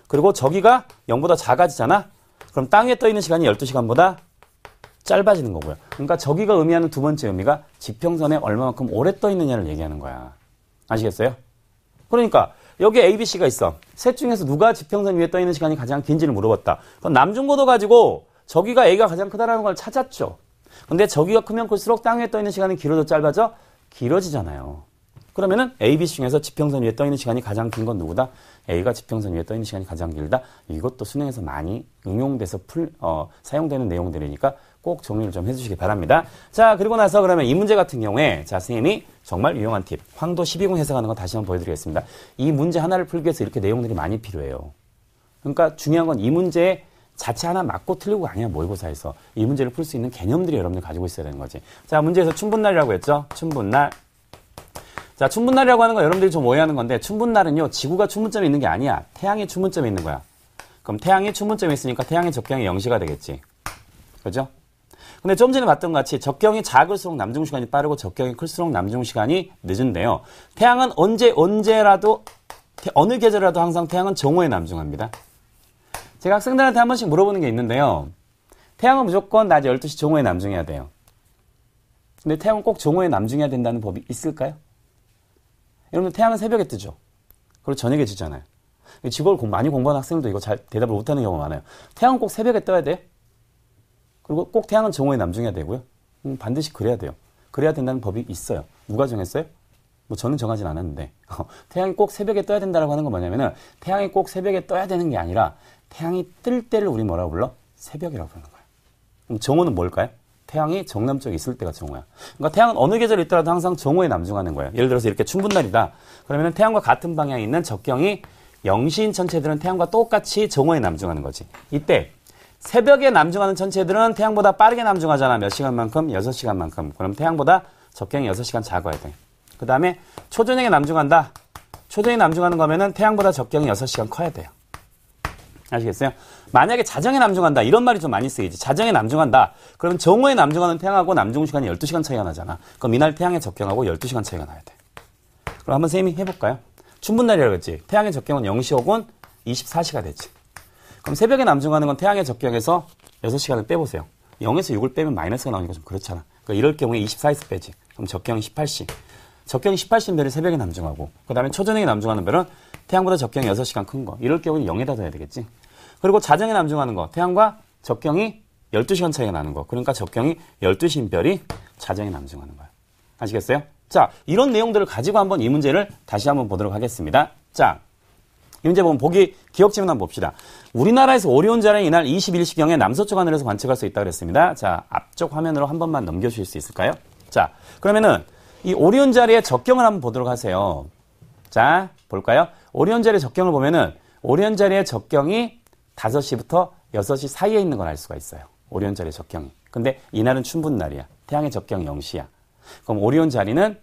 A: 그리고 저기가 0보다 작아지잖아. 그럼 땅 위에 떠 있는 시간이 12시간보다 짧아지는 거고요. 그러니까 저기가 의미하는 두 번째 의미가 지평선에 얼마만큼 오래 떠 있느냐를 얘기하는 거야. 아시겠어요? 그러니까 여기 A, B, C가 있어. 셋 중에서 누가 지평선 위에 떠 있는 시간이 가장 긴지를 물어봤다. 그럼 남중고도 가지고 저기가 A가 가장 크다라는 걸 찾았죠. 근데 저기가 크면 클수록 땅 위에 떠 있는 시간이 길어져 짧아져? 길어지잖아요. 그러면은 A, B 중에서 지평선 위에 떠 있는 시간이 가장 긴 건 누구다? A가 지평선 위에 떠 있는 시간이 가장 길다. 이것도 수능에서 많이 응용돼서 사용되는 내용들이니까 꼭 정리를 좀 해주시기 바랍니다. 자, 그리고 나서 그러면 이 문제 같은 경우에 자, 선생님이 정말 유용한 팁. 황도 12궁 해석하는 거 다시 한번 보여드리겠습니다. 이 문제 하나를 풀기 위해서 이렇게 내용들이 많이 필요해요. 그러니까 중요한 건 이 문제 자체 하나 맞고 틀리고가 아니야. 모의고사에서. 이 문제를 풀 수 있는 개념들이 여러분들 가지고 있어야 되는 거지. 자, 문제에서 춘분날이라고 했죠. 춘분날. 자, 춘분날이라고 하는 거 여러분들이 좀 오해하는 건데 춘분날은요. 지구가 춘분점에 있는 게 아니야. 태양이 춘분점에 있는 거야. 그럼 태양이 춘분점에 있으니까 태양의 적경이 0시가 되겠지. 그죠? 근데 좀 전에 봤던 것 같이 적경이 작을수록 남중시간이 빠르고 적경이 클수록 남중시간이 늦은데요. 태양은 언제라도 어느 계절이라도 항상 태양은 정오에 남중합니다. 제가 학생들한테 한 번씩 물어보는 게 있는데요. 태양은 무조건 낮 12시 정오에 남중해야 돼요. 근데 태양은 꼭 정오에 남중해야 된다는 법이 있을까요? 여러분 태양은 새벽에 뜨죠. 그리고 저녁에 지잖아요. 지구를 많이 공부하는 학생들도 이거 잘 대답을 못하는 경우가 많아요. 태양은 꼭 새벽에 떠야 돼. 그리고 꼭 태양은 정오에 남중해야 되고요. 반드시 그래야 돼요. 그래야 된다는 법이 있어요. 누가 정했어요? 뭐 저는 정하진 않았는데 태양이 꼭 새벽에 떠야 된다고 하는 건 뭐냐면은 태양이 꼭 새벽에 떠야 되는 게 아니라 태양이 뜰 때를 우리 뭐라고 불러? 새벽이라고 부르는 거예요. 그럼 정오는 뭘까요? 태양이 정남쪽에 있을 때가 정오야. 그러니까 태양은 어느 계절에 있더라도 항상 정오에 남중하는 거예요. 예를 들어서 이렇게 춘분날이다. 그러면 태양과 같은 방향에 있는 적경이 0시인 천체들은 태양과 똑같이 정오에 남중하는 거지. 이때 새벽에 남중하는 천체들은 태양보다 빠르게 남중하잖아. 몇 시간만큼? 6시간만큼. 그럼 태양보다 적경이 6시간 작아야 돼. 그 다음에 초저녁에 남중한다. 초저녁에 남중하는 거면은 태양보다 적경이 6시간 커야 돼요. 아시겠어요? 만약에 자정에 남중한다. 이런 말이 좀 많이 쓰이지. 자정에 남중한다. 그러면 정오에 남중하는 태양하고 남중 시간이 12시간 차이가 나잖아. 그럼 이날 태양의 적경하고 12시간 차이가 나야 돼. 그럼 한번 선생님이 해볼까요? 춘분날이라고 했지. 태양의 적경은 0시 혹은 24시가 되지. 그럼 새벽에 남중하는 건 태양의 적경에서 6시간을 빼보세요. 0에서 6을 빼면 마이너스가 나오니까 좀 그렇잖아. 그러니까 이럴 경우에 24에서 빼지. 그럼 적경이 18시. 적경이 18시인 별이 새벽에 남중하고 그 다음에 초저녁에 남중하는 별은 태양보다 적경이 6시간 큰 거. 이럴 경우는 0에다 둬야 되겠지. 그리고 자정에 남중하는 거. 태양과 적경이 12시간 차이가 나는 거. 그러니까 적경이 12시인 별이 자정에 남중하는 거야. 아시겠어요? 자, 이런 내용들을 가지고 한번 이 문제를 다시 한번 보도록 하겠습니다. 자, 이 문제 보면 보기 기억 질문 한번 봅시다. 우리나라에서 오리온 자를 이날 21시경에 남서쪽 하늘에서 관측할 수 있다고 그랬습니다. 자, 앞쪽 화면으로 한 번만 넘겨주실 수 있을까요? 자, 그러면은 이 오리온 자리의 적경을 한번 보도록 하세요. 자, 볼까요? 오리온 자리의 적경을 보면은 오리온 자리의 적경이 5시부터 6시 사이에 있는 걸 알 수가 있어요. 오리온 자리의 적경이. 근데 이날은 춘분날이야. 태양의 적경이 0시야. 그럼 오리온 자리는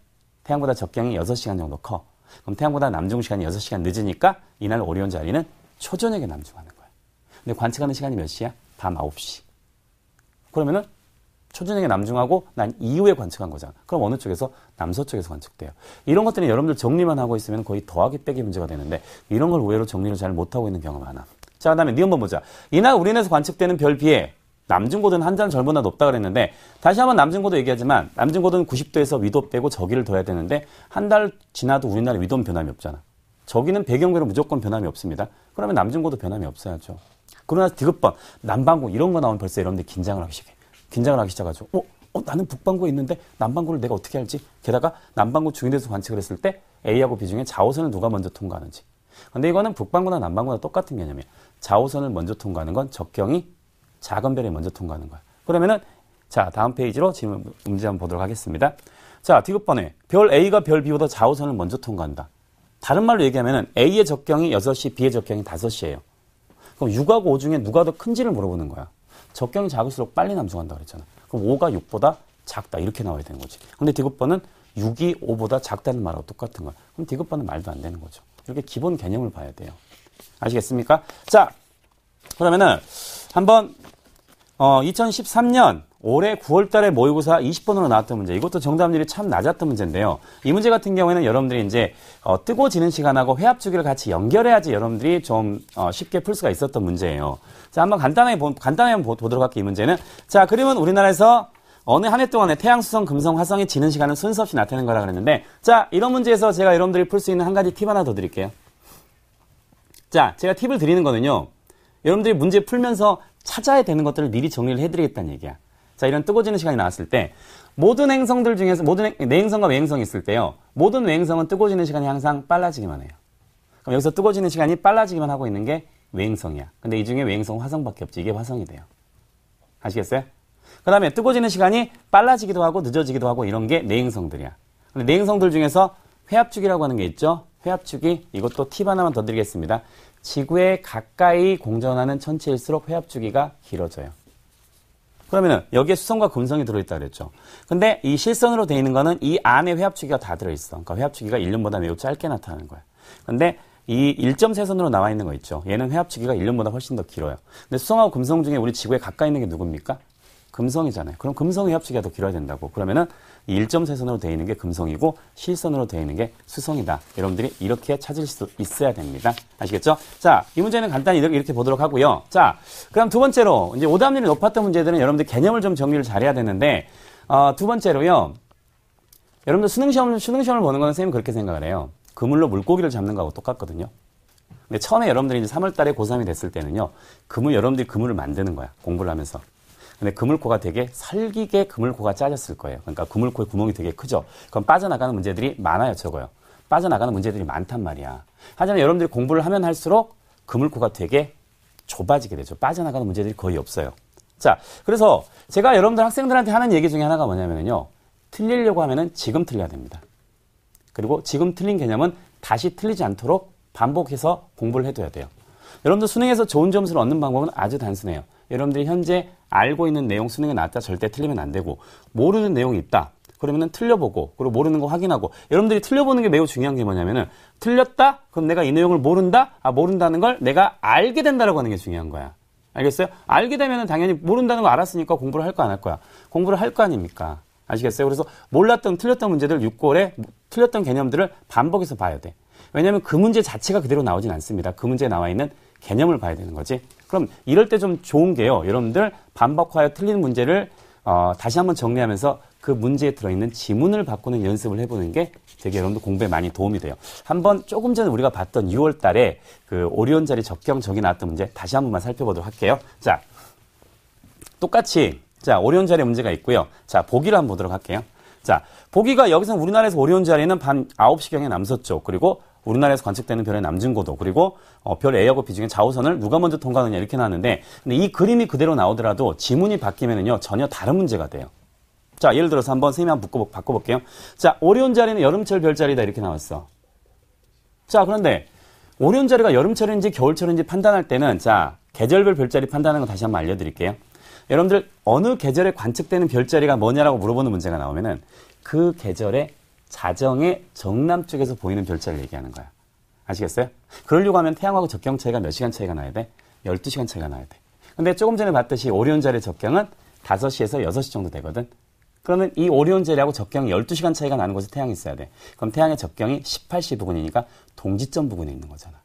A: 태양보다 적경이 6시간 정도 커. 그럼 태양보다 남중 시간이 6시간 늦으니까 이날 오리온 자리는 초저녁에 남중하는 거야. 근데 관측하는 시간이 몇 시야? 밤 9시. 그러면은 초저녁에 남중하고 난 이후에 관측한 거잖아. 그럼 어느 쪽에서? 남서쪽에서 관측돼요. 이런 것들은 여러분들 정리만 하고 있으면 거의 더하기 빼기 문제가 되는데 이런 걸 의외로 정리를 잘 못하고 있는 경우가 많아. 자, 그 다음에 니 한번 보자. 이날 우리나라에서 관측되는 별 비해 남중고도는 한 단 절보다 높다 그랬는데 다시 한번 남중고도 얘기하지만 남중고도는 90도에서 위도 빼고 저기를 둬야 되는데 한 달 지나도 우리나라 위도는 변함이 없잖아. 저기는 배경배로 무조건 변함이 없습니다. 그러면 남중고도 변함이 없어야죠. 그러나 디귿번, 남반구 이런 거 나오면 벌써 여러분들 긴장을 하기 시작하죠. 나는 북반구에 있는데 남반구를 내가 어떻게 알지? 게다가 남반구 중위도에서 관측을 했을 때 A하고 B 중에 좌우선을 누가 먼저 통과하는지. 근데 이거는 북반구나 남반구나 똑같은 개념이에요. 좌우선을 먼저 통과하는 건 적경이 작은 별이 먼저 통과하는 거야. 그러면은 자, 다음 페이지로 지금 문제 한번 보도록 하겠습니다. 자, 디귿번에 별 A가 별 B보다 좌우선을 먼저 통과한다. 다른 말로 얘기하면은 A의 적경이 6시, B의 적경이 5시예요. 그럼 6하고 5 중에 누가 더 큰지를 물어보는 거야. 적경이 작을수록 빨리 남중한다 그랬잖아. 그럼 5가 6보다 작다 이렇게 나와야 되는 거지. 근데 디귿번은 6이 5보다 작다는 말하고 똑같은 거야. 그럼 디귿번은 말도 안 되는 거죠. 이렇게 기본 개념을 봐야 돼요. 아시겠습니까? 자, 그러면은 한번 2013년 올해 9월 달에 모의고사 20번으로 나왔던 문제. 이것도 정답률이 참 낮았던 문제인데요. 이 문제 같은 경우에는 여러분들이 이제 뜨고 지는 시간하고 회합 주기를 같이 연결해야지 여러분들이 좀 쉽게 풀 수가 있었던 문제예요. 자, 한번 간단하게 한번 보도록 할게요. 이 문제는. 자, 그림은 우리나라에서 어느 한 해 동안에 태양, 수성, 금성, 화성이 지는 시간은 순서 없이 나타나는 거라 그랬는데 자, 이런 문제에서 제가 여러분들이 풀 수 있는 한 가지 팁 하나 더 드릴게요. 자, 제가 tip을 드리는 거는요. 여러분들이 문제 풀면서 찾아야 되는 것들을 미리 정리를 해드리겠다는 얘기야. 자, 이런 뜨거워지는 시간이 나왔을 때 모든 행성들 중에서 내행성과 외행성이 있을 때요. 모든 외행성은 뜨거워지는 시간이 항상 빨라지기만 해요. 그럼 여기서 뜨거워지는 시간이 빨라지기만 하고 있는 게 외행성이야. 근데 이 중에 외행성은 화성밖에 없지. 이게 화성이 돼요. 아시겠어요? 그 다음에 뜨거워지는 시간이 빨라지기도 하고 늦어지기도 하고 이런 게 내행성들이야. 근데 내행성들 중에서 회합주기라고 하는 게 있죠. 회합주기, 이것도 팁 하나만 더 드리겠습니다. 지구에 가까이 공전하는 천체일수록 회합주기가 길어져요. 그러면은 여기에 수성과 금성이 들어있다 그랬죠. 근데 이 실선으로 되어 있는 거는 이 안에 회합주기가 다 들어있어. 그러니까 회합주기가 1년보다 매우 짧게 나타나는 거야. 근데 이 1.3선으로 나와 있는 거 있죠. 얘는 회합주기가 1년보다 훨씬 더 길어요. 근데 수성하고 금성 중에 우리 지구에 가까이 있는 게 누굽니까? 금성이잖아요. 그럼 금성의 회합주기가 더 길어야 된다고. 그러면은 이 1.3선으로 되어 있는 게 금성이고 실선으로 되어 있는 게 수성이다. 여러분들이 이렇게 찾을 수 있어야 됩니다. 아시겠죠? 자, 이 문제는 간단히 이렇게 보도록 하고요. 자, 그럼 두 번째로 이제 오답률이 높았던 문제들은 여러분들 개념을 좀 정리를 잘해야 되는데 두 번째로요. 여러분들 수능시험을 보는 거는 선생님은 그렇게 생각을 해요. 그물로 물고기를 잡는 거하고 똑같거든요. 근데 처음에 여러분들이 이제 3월 달에 고3이 됐을 때는요. 여러분들이 그물을 만드는 거야. 공부를 하면서. 근데 그물코가 되게 설기게 그물코가 짜졌을 거예요. 그러니까 그물코의 구멍이 되게 크죠. 그럼 빠져나가는 문제들이 많아요, 적어요. 빠져나가는 문제들이 많단 말이야. 하지만 여러분들이 공부를 하면 할수록 그물코가 되게 좁아지게 되죠. 빠져나가는 문제들이 거의 없어요. 자, 그래서 제가 여러분들 학생들한테 하는 얘기 중에 하나가 뭐냐면요. 틀리려고 하면은 지금 틀려야 됩니다. 그리고 지금 틀린 개념은 다시 틀리지 않도록 반복해서 공부를 해둬야 돼요. 여러분들 수능에서 좋은 점수를 얻는 방법은 아주 단순해요. 여러분들이 현재 알고 있는 내용 수능에 나왔다 절대 틀리면 안 되고 모르는 내용이 있다. 그러면은 틀려보고 그리고 모르는 거 확인하고 여러분들이 틀려보는 게 매우 중요한 게 뭐냐면은 틀렸다? 그럼 내가 이 내용을 모른다? 모른다는 걸 내가 알게 된다라고 하는 게 중요한 거야. 알겠어요? 알게 되면은 당연히 모른다는 거 알았으니까 공부를 할 거 안 할 거야. 공부를 할 거 아닙니까? 아시겠어요? 그래서 틀렸던 문제들 6월에 틀렸던 개념들을 반복해서 봐야 돼. 왜냐하면 그 문제 자체가 그대로 나오진 않습니다. 그 문제에 나와 있는 개념을 봐야 되는 거지. 그럼 이럴 때 좀 좋은 게요. 여러분들 반복하여 틀린 문제를 다시 한번 정리하면서 그 문제에 들어있는 지문을 바꾸는 연습을 해보는 게 되게 여러분들 공부에 많이 도움이 돼요. 한번 조금 전에 우리가 봤던 6월 달에 그 오리온자리 적경 적이 나왔던 문제 다시 한 번만 살펴보도록 할게요. 자, 똑같이 자 오리온자리 문제가 있고요. 자, 보기를 한번 보도록 할게요. 자, 보기가 여기서 우리나라에서 오리온자리는 밤 9시경에 남서쪽 그리고 우리나라에서 관측되는 별의 남중고도 그리고 별 A하고 B 중에 좌우선을 누가 먼저 통과하느냐 이렇게 나왔는데 근데 이 그림이 그대로 나오더라도 지문이 바뀌면은요 전혀 다른 문제가 돼요. 자, 예를 들어서 한번 선생님이 한번 바꿔볼게요. 자, 오리온자리는 여름철 별자리다 이렇게 나왔어. 자, 그런데 오리온자리가 여름철인지 겨울철인지 판단할 때는 자 계절별 별자리 판단하는 거 다시 한번 알려드릴게요. 여러분들 어느 계절에 관측되는 별자리가 뭐냐라고 물어보는 문제가 나오면은 그 계절에 자정의 정남쪽에서 보이는 별자리를 얘기하는 거야. 아시겠어요? 그러려고 하면 태양하고 적경 차이가 몇 시간 차이가 나야 돼? 12시간 차이가 나야 돼. 근데 조금 전에 봤듯이 오리온자리 적경은 5시에서 6시 정도 되거든. 그러면 이 오리온 자리하고 적경이 12시간 차이가 나는 곳에 태양이 있어야 돼. 그럼 태양의 적경이 18시 부근이니까 동지점 부근에 있는 거잖아.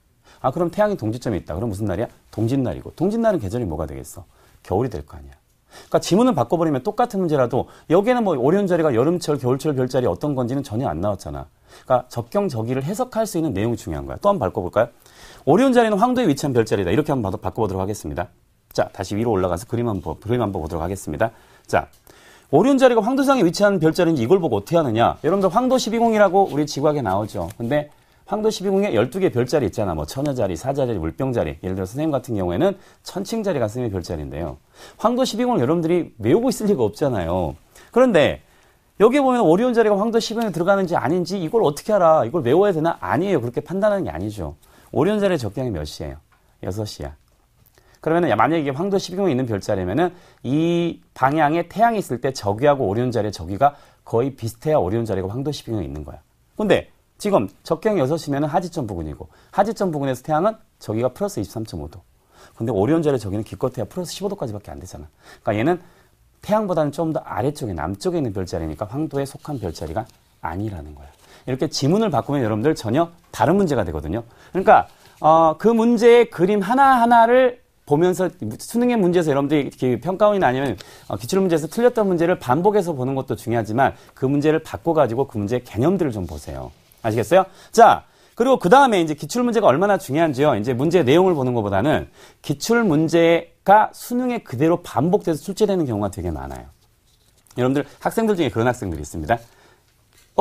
A: 아, 그럼 태양이 동지점에 있다. 그럼 무슨 날이야? 동짓날이고. 동짓날은 계절이 뭐가 되겠어? 겨울이 될 거 아니야. 그러니까 지문을 바꿔버리면 똑같은 문제라도 여기에는 뭐 오리온 자리가 여름철, 겨울철 별자리 어떤 건지는 전혀 안 나왔잖아. 그러니까 적경 저기를 해석할 수 있는 내용이 중요한 거야. 또 한번 바꿔볼까요? 오리온 자리는 황도에 위치한 별자리다. 이렇게 한번 바꿔보도록 하겠습니다. 자, 다시 위로 올라가서 그림 한번 보도록 하겠습니다. 자, 오리온 자리가 황도상에 위치한 별자리인지 이걸 보고 어떻게 하느냐. 여러분들 황도 12궁이라고 우리 지구학에 나오죠. 근데 황도 12궁에 12개 별자리 있잖아. 뭐 처녀자리, 사자자리, 물병자리. 예를 들어 선생님 같은 경우에는 천칭자리가 선생님의 별자리인데요. 황도 12궁을 여러분들이 외우고 있을 리가 없잖아요. 그런데 여기 보면 오리온 자리가 황도 12궁에 들어가는지 아닌지 이걸 어떻게 알아? 이걸 외워야 되나? 아니에요. 그렇게 판단하는 게 아니죠. 오리온 자리의 적경이 몇 시예요? 6시야. 그러면은 만약에 이게 황도 12궁에 있는 별자리면은 이 방향에 태양이 있을 때 저기하고 오리온 자리의 저기가 거의 비슷해야 오리온 자리가 황도 12궁에 있는 거야. 근데 지금 적경이 6시면은 하지점 부근이고 하지점 부근에서 태양은 저기가 플러스 23.5도. 근데 오리온 자리의 저기는 기껏해야 플러스 15도까지밖에 안 되잖아. 그러니까 얘는 태양보다는 좀 더 아래쪽에 남쪽에 있는 별자리니까 황도에 속한 별자리가 아니라는 거야. 이렇게 지문을 바꾸면 여러분들 전혀 다른 문제가 되거든요. 그러니까 그 문제의 그림 하나하나를 보면서 수능의 문제에서 여러분들이 평가원이나 아니면 기출문제에서 틀렸던 문제를 반복해서 보는 것도 중요하지만 그 문제를 바꿔가지고 그 문제의 개념들을 좀 보세요. 아시겠어요? 자, 그리고 그 다음에 이제 기출문제가 얼마나 중요한지요. 이제 문제 내용을 보는 것보다는 기출문제가 수능에 그대로 반복돼서 출제되는 경우가 되게 많아요. 여러분들 학생들 중에 그런 학생들이 있습니다.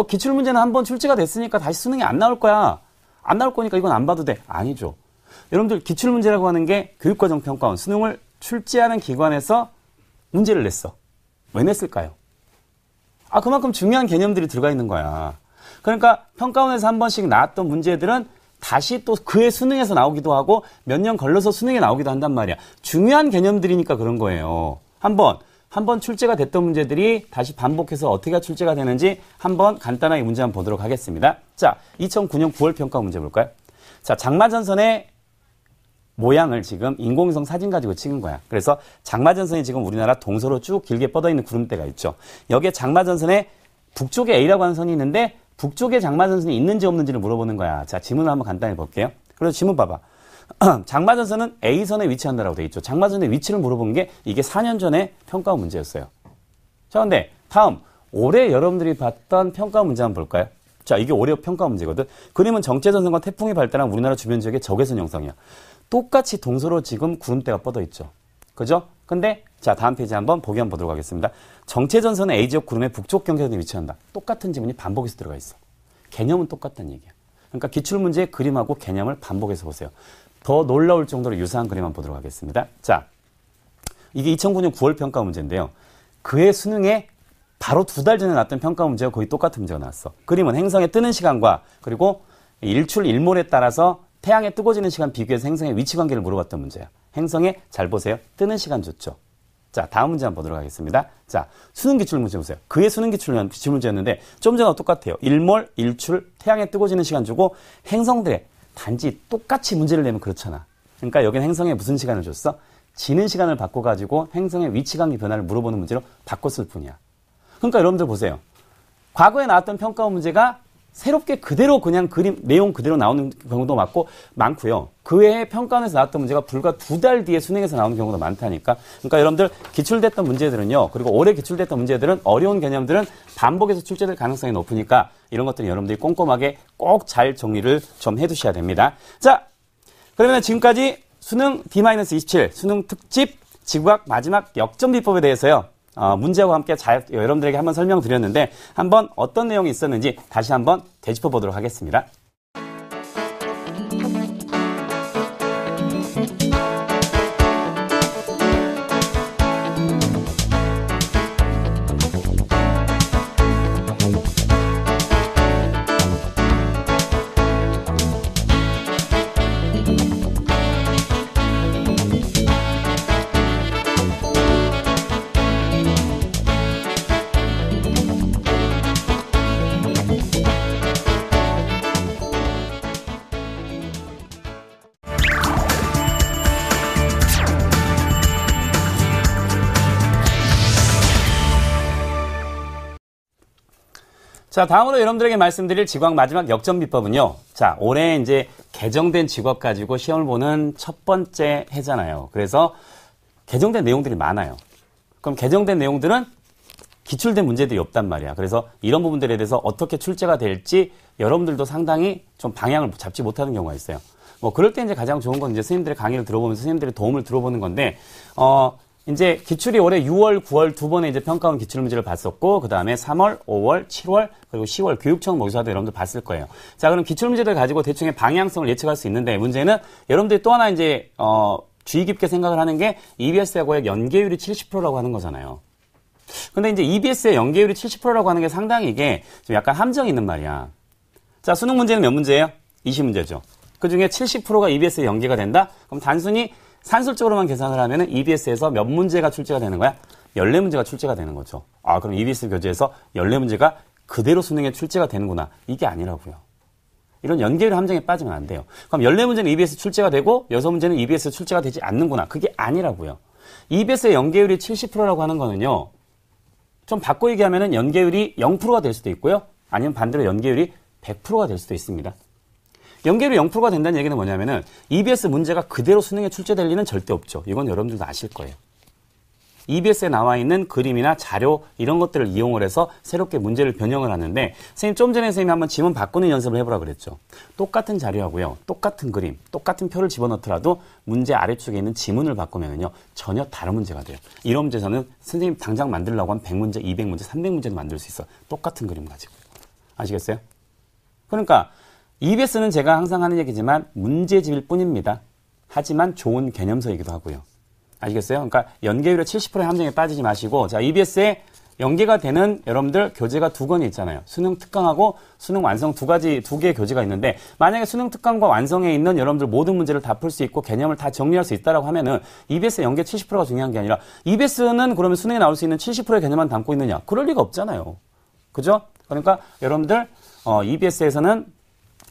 A: 기출문제는 한번 출제가 됐으니까 다시 수능에 안 나올 거야. 안 나올 거니까 이건 안 봐도 돼. 아니죠. 여러분들 기출문제라고 하는 게 교육과정평가원, 수능을 출제하는 기관에서 문제를 냈어. 왜 냈을까요? 그만큼 중요한 개념들이 들어가 있는 거야. 그러니까 평가원에서 한 번씩 나왔던 문제들은 다시 또 그의 수능에서 나오기도 하고 몇 년 걸러서 수능에 나오기도 한단 말이야. 중요한 개념들이니까 그런 거예요. 한번 출제가 됐던 문제들이 다시 반복해서 어떻게 출제가 되는지 한번 간단하게 문제 한번 보도록 하겠습니다. 자, 2009년 9월 평가 문제 볼까요? 자, 장마전선의 모양을 지금 인공위성 사진 가지고 찍은 거야. 그래서 장마전선이 지금 우리나라 동서로 쭉 길게 뻗어있는 구름대가 있죠. 여기에 장마전선의 북쪽에 A라고 하는 선이 있는데 북쪽에 장마전선이 있는지 없는지를 물어보는 거야. 자, 지문을 한번 간단히 볼게요. 그래서 지문 봐봐. 장마전선은 A선에 위치한다라고 돼 있죠. 장마전선의 위치를 물어본 게 이게 4년 전에 평가 문제였어요. 자, 근데 다음 올해 여러분들이 봤던 평가 문제 한번 볼까요? 자, 이게 올해 평가 문제거든. 그림은 정체전선과 태풍이 발달한 우리나라 주변 지역의 적외선 영상이야. 똑같이 동서로 지금 구름대가 뻗어 있죠. 그죠? 근데 자, 다음 페이지 한번 보기 한번 보도록 하겠습니다. 정체전선은 A지역 구름의 북쪽 경계선에 위치한다. 똑같은 지문이 반복해서 들어가 있어. 개념은 똑같다는 얘기야. 그러니까 기출문제의 그림하고 개념을 반복해서 보세요. 더 놀라울 정도로 유사한 그림 한번 보도록 하겠습니다. 자, 이게 2009년 9월 평가 문제인데요. 그해 수능에 바로 2달 전에 나왔던 평가 문제가 거의 똑같은 문제가 나왔어. 그림은 행성의 뜨는 시간과 그리고 일출, 일몰에 따라서 태양의 뜨거워지는 시간 비교해서 행성의 위치 관계를 물어봤던 문제야. 행성에 잘 보세요. 뜨는 시간 줬죠. 자, 다음 문제 한번 보도록 하겠습니다. 자, 수능 기출문제 보세요. 그의 수능 기출문제였는데 좀 전과 똑같아요. 일몰, 일출, 태양의 뜨거워지는 시간 주고 행성들의 단지 똑같이 문제를 내면 그렇잖아. 그러니까 여기는 행성에 무슨 시간을 줬어? 지는 시간을 바꿔가지고 행성의 위치 관계 변화를 물어보는 문제로 바꿨을 뿐이야. 그러니까 여러분들 보세요. 과거에 나왔던 평가원 문제가 새롭게 그대로 그냥 그림, 내용 그대로 나오는 경우도 많고요. 그 해에 평가원에서 나왔던 문제가 불과 2달 뒤에 수능에서 나오는 경우도 많다니까. 그러니까 여러분들 기출됐던 문제들은요. 그리고 올해 기출됐던 문제들은 어려운 개념들은 반복해서 출제될 가능성이 높으니까 이런 것들은 여러분들이 꼼꼼하게 꼭 잘 정리를 좀 해두셔야 됩니다. 자, 그러면 지금까지 수능 D-27 수능 특집 지구학 마지막 역전 비법에 대해서요. 문제와 함께 여러분들에게 한번 설명드렸는데 한번 어떤 내용이 있었는지 다시 한번 되짚어 보도록 하겠습니다. 자, 다음으로 여러분들에게 말씀드릴 지구학 마지막 역전 비법은요. 자, 올해 이제 개정된 지구학 가지고 시험을 보는 첫 번째 해잖아요. 그래서 개정된 내용들이 많아요. 그럼 개정된 내용들은 기출된 문제들이 없단 말이야. 그래서 이런 부분들에 대해서 어떻게 출제가 될지 여러분들도 상당히 좀 방향을 잡지 못하는 경우가 있어요. 뭐 그럴 때 이제 가장 좋은 건 이제 선생님들의 강의를 들어보면서 선생님들의 도움을 들어보는 건데, 이제 기출이 올해 6월, 9월 두 번의 이제 평가원 기출 문제를 봤었고, 그 다음에 3월, 5월, 7월, 그리고 10월 교육청 모의사도 여러분들 봤을 거예요. 자, 그럼 기출 문제들 가지고 대충의 방향성을 예측할 수 있는데, 문제는 여러분들이 또 하나 이제, 주의 깊게 생각을 하는 게 EBS하고의 연계율이 70%라고 하는 거잖아요. 근데 이제 EBS의 연계율이 70%라고 하는 게 상당히 이게 좀 약간 함정이 있는 말이야. 자, 수능 문제는 몇 문제예요? 20문제죠. 그 중에 70%가 EBS에 연계가 된다? 그럼 단순히 산술적으로만 계산을 하면은 EBS에서 몇 문제가 출제가 되는 거야? 14문제가 출제가 되는 거죠. 아, 그럼 EBS 교재에서 14문제가 그대로 수능에 출제가 되는구나. 이게 아니라고요. 이런 연계율 함정에 빠지면 안 돼요. 그럼 14문제는 EBS 출제가 되고 6문제는 EBS 출제가 되지 않는구나. 그게 아니라고요. EBS의 연계율이 70%라고 하는 거는요. 좀 바꿔 얘기하면은 연계율이 0%가 될 수도 있고요. 아니면 반대로 연계율이 100%가 될 수도 있습니다. 연계율이 0%가 된다는 얘기는 뭐냐면은 EBS 문제가 그대로 수능에 출제될 리는 절대 없죠. 이건 여러분들도 아실 거예요. EBS에 나와 있는 그림이나 자료 이런 것들을 이용을 해서 새롭게 문제를 변형을 하는데, 선생님 좀 전에 선생님이 한번 지문 바꾸는 연습을 해보라 그랬죠. 똑같은 자료하고요, 똑같은 그림, 똑같은 표를 집어넣더라도 문제 아래쪽에 있는 지문을 바꾸면은요 전혀 다른 문제가 돼요. 이런 문제에서는 선생님 당장 만들려고 하면 100문제, 200문제, 300문제도 만들 수 있어. 똑같은 그림 가지고. 아시겠어요? 그러니까 EBS는 제가 항상 하는 얘기지만 문제집일 뿐입니다. 하지만 좋은 개념서이기도 하고요. 아시겠어요? 그러니까 연계율의 70%의 함정에 빠지지 마시고, 자, EBS에 연계가 되는 여러분들 교재가 두 권이 있잖아요. 수능 특강하고 수능 완성 두 개의 교재가 있는데, 만약에 수능 특강과 완성에 있는 여러분들 모든 문제를 다 풀 수 있고 개념을 다 정리할 수 있다라고 하면은 EBS 연계 70%가 중요한 게 아니라 EBS는 그러면 수능에 나올 수 있는 70%의 개념만 담고 있느냐? 그럴 리가 없잖아요. 그죠? 그러니까 여러분들 EBS에서는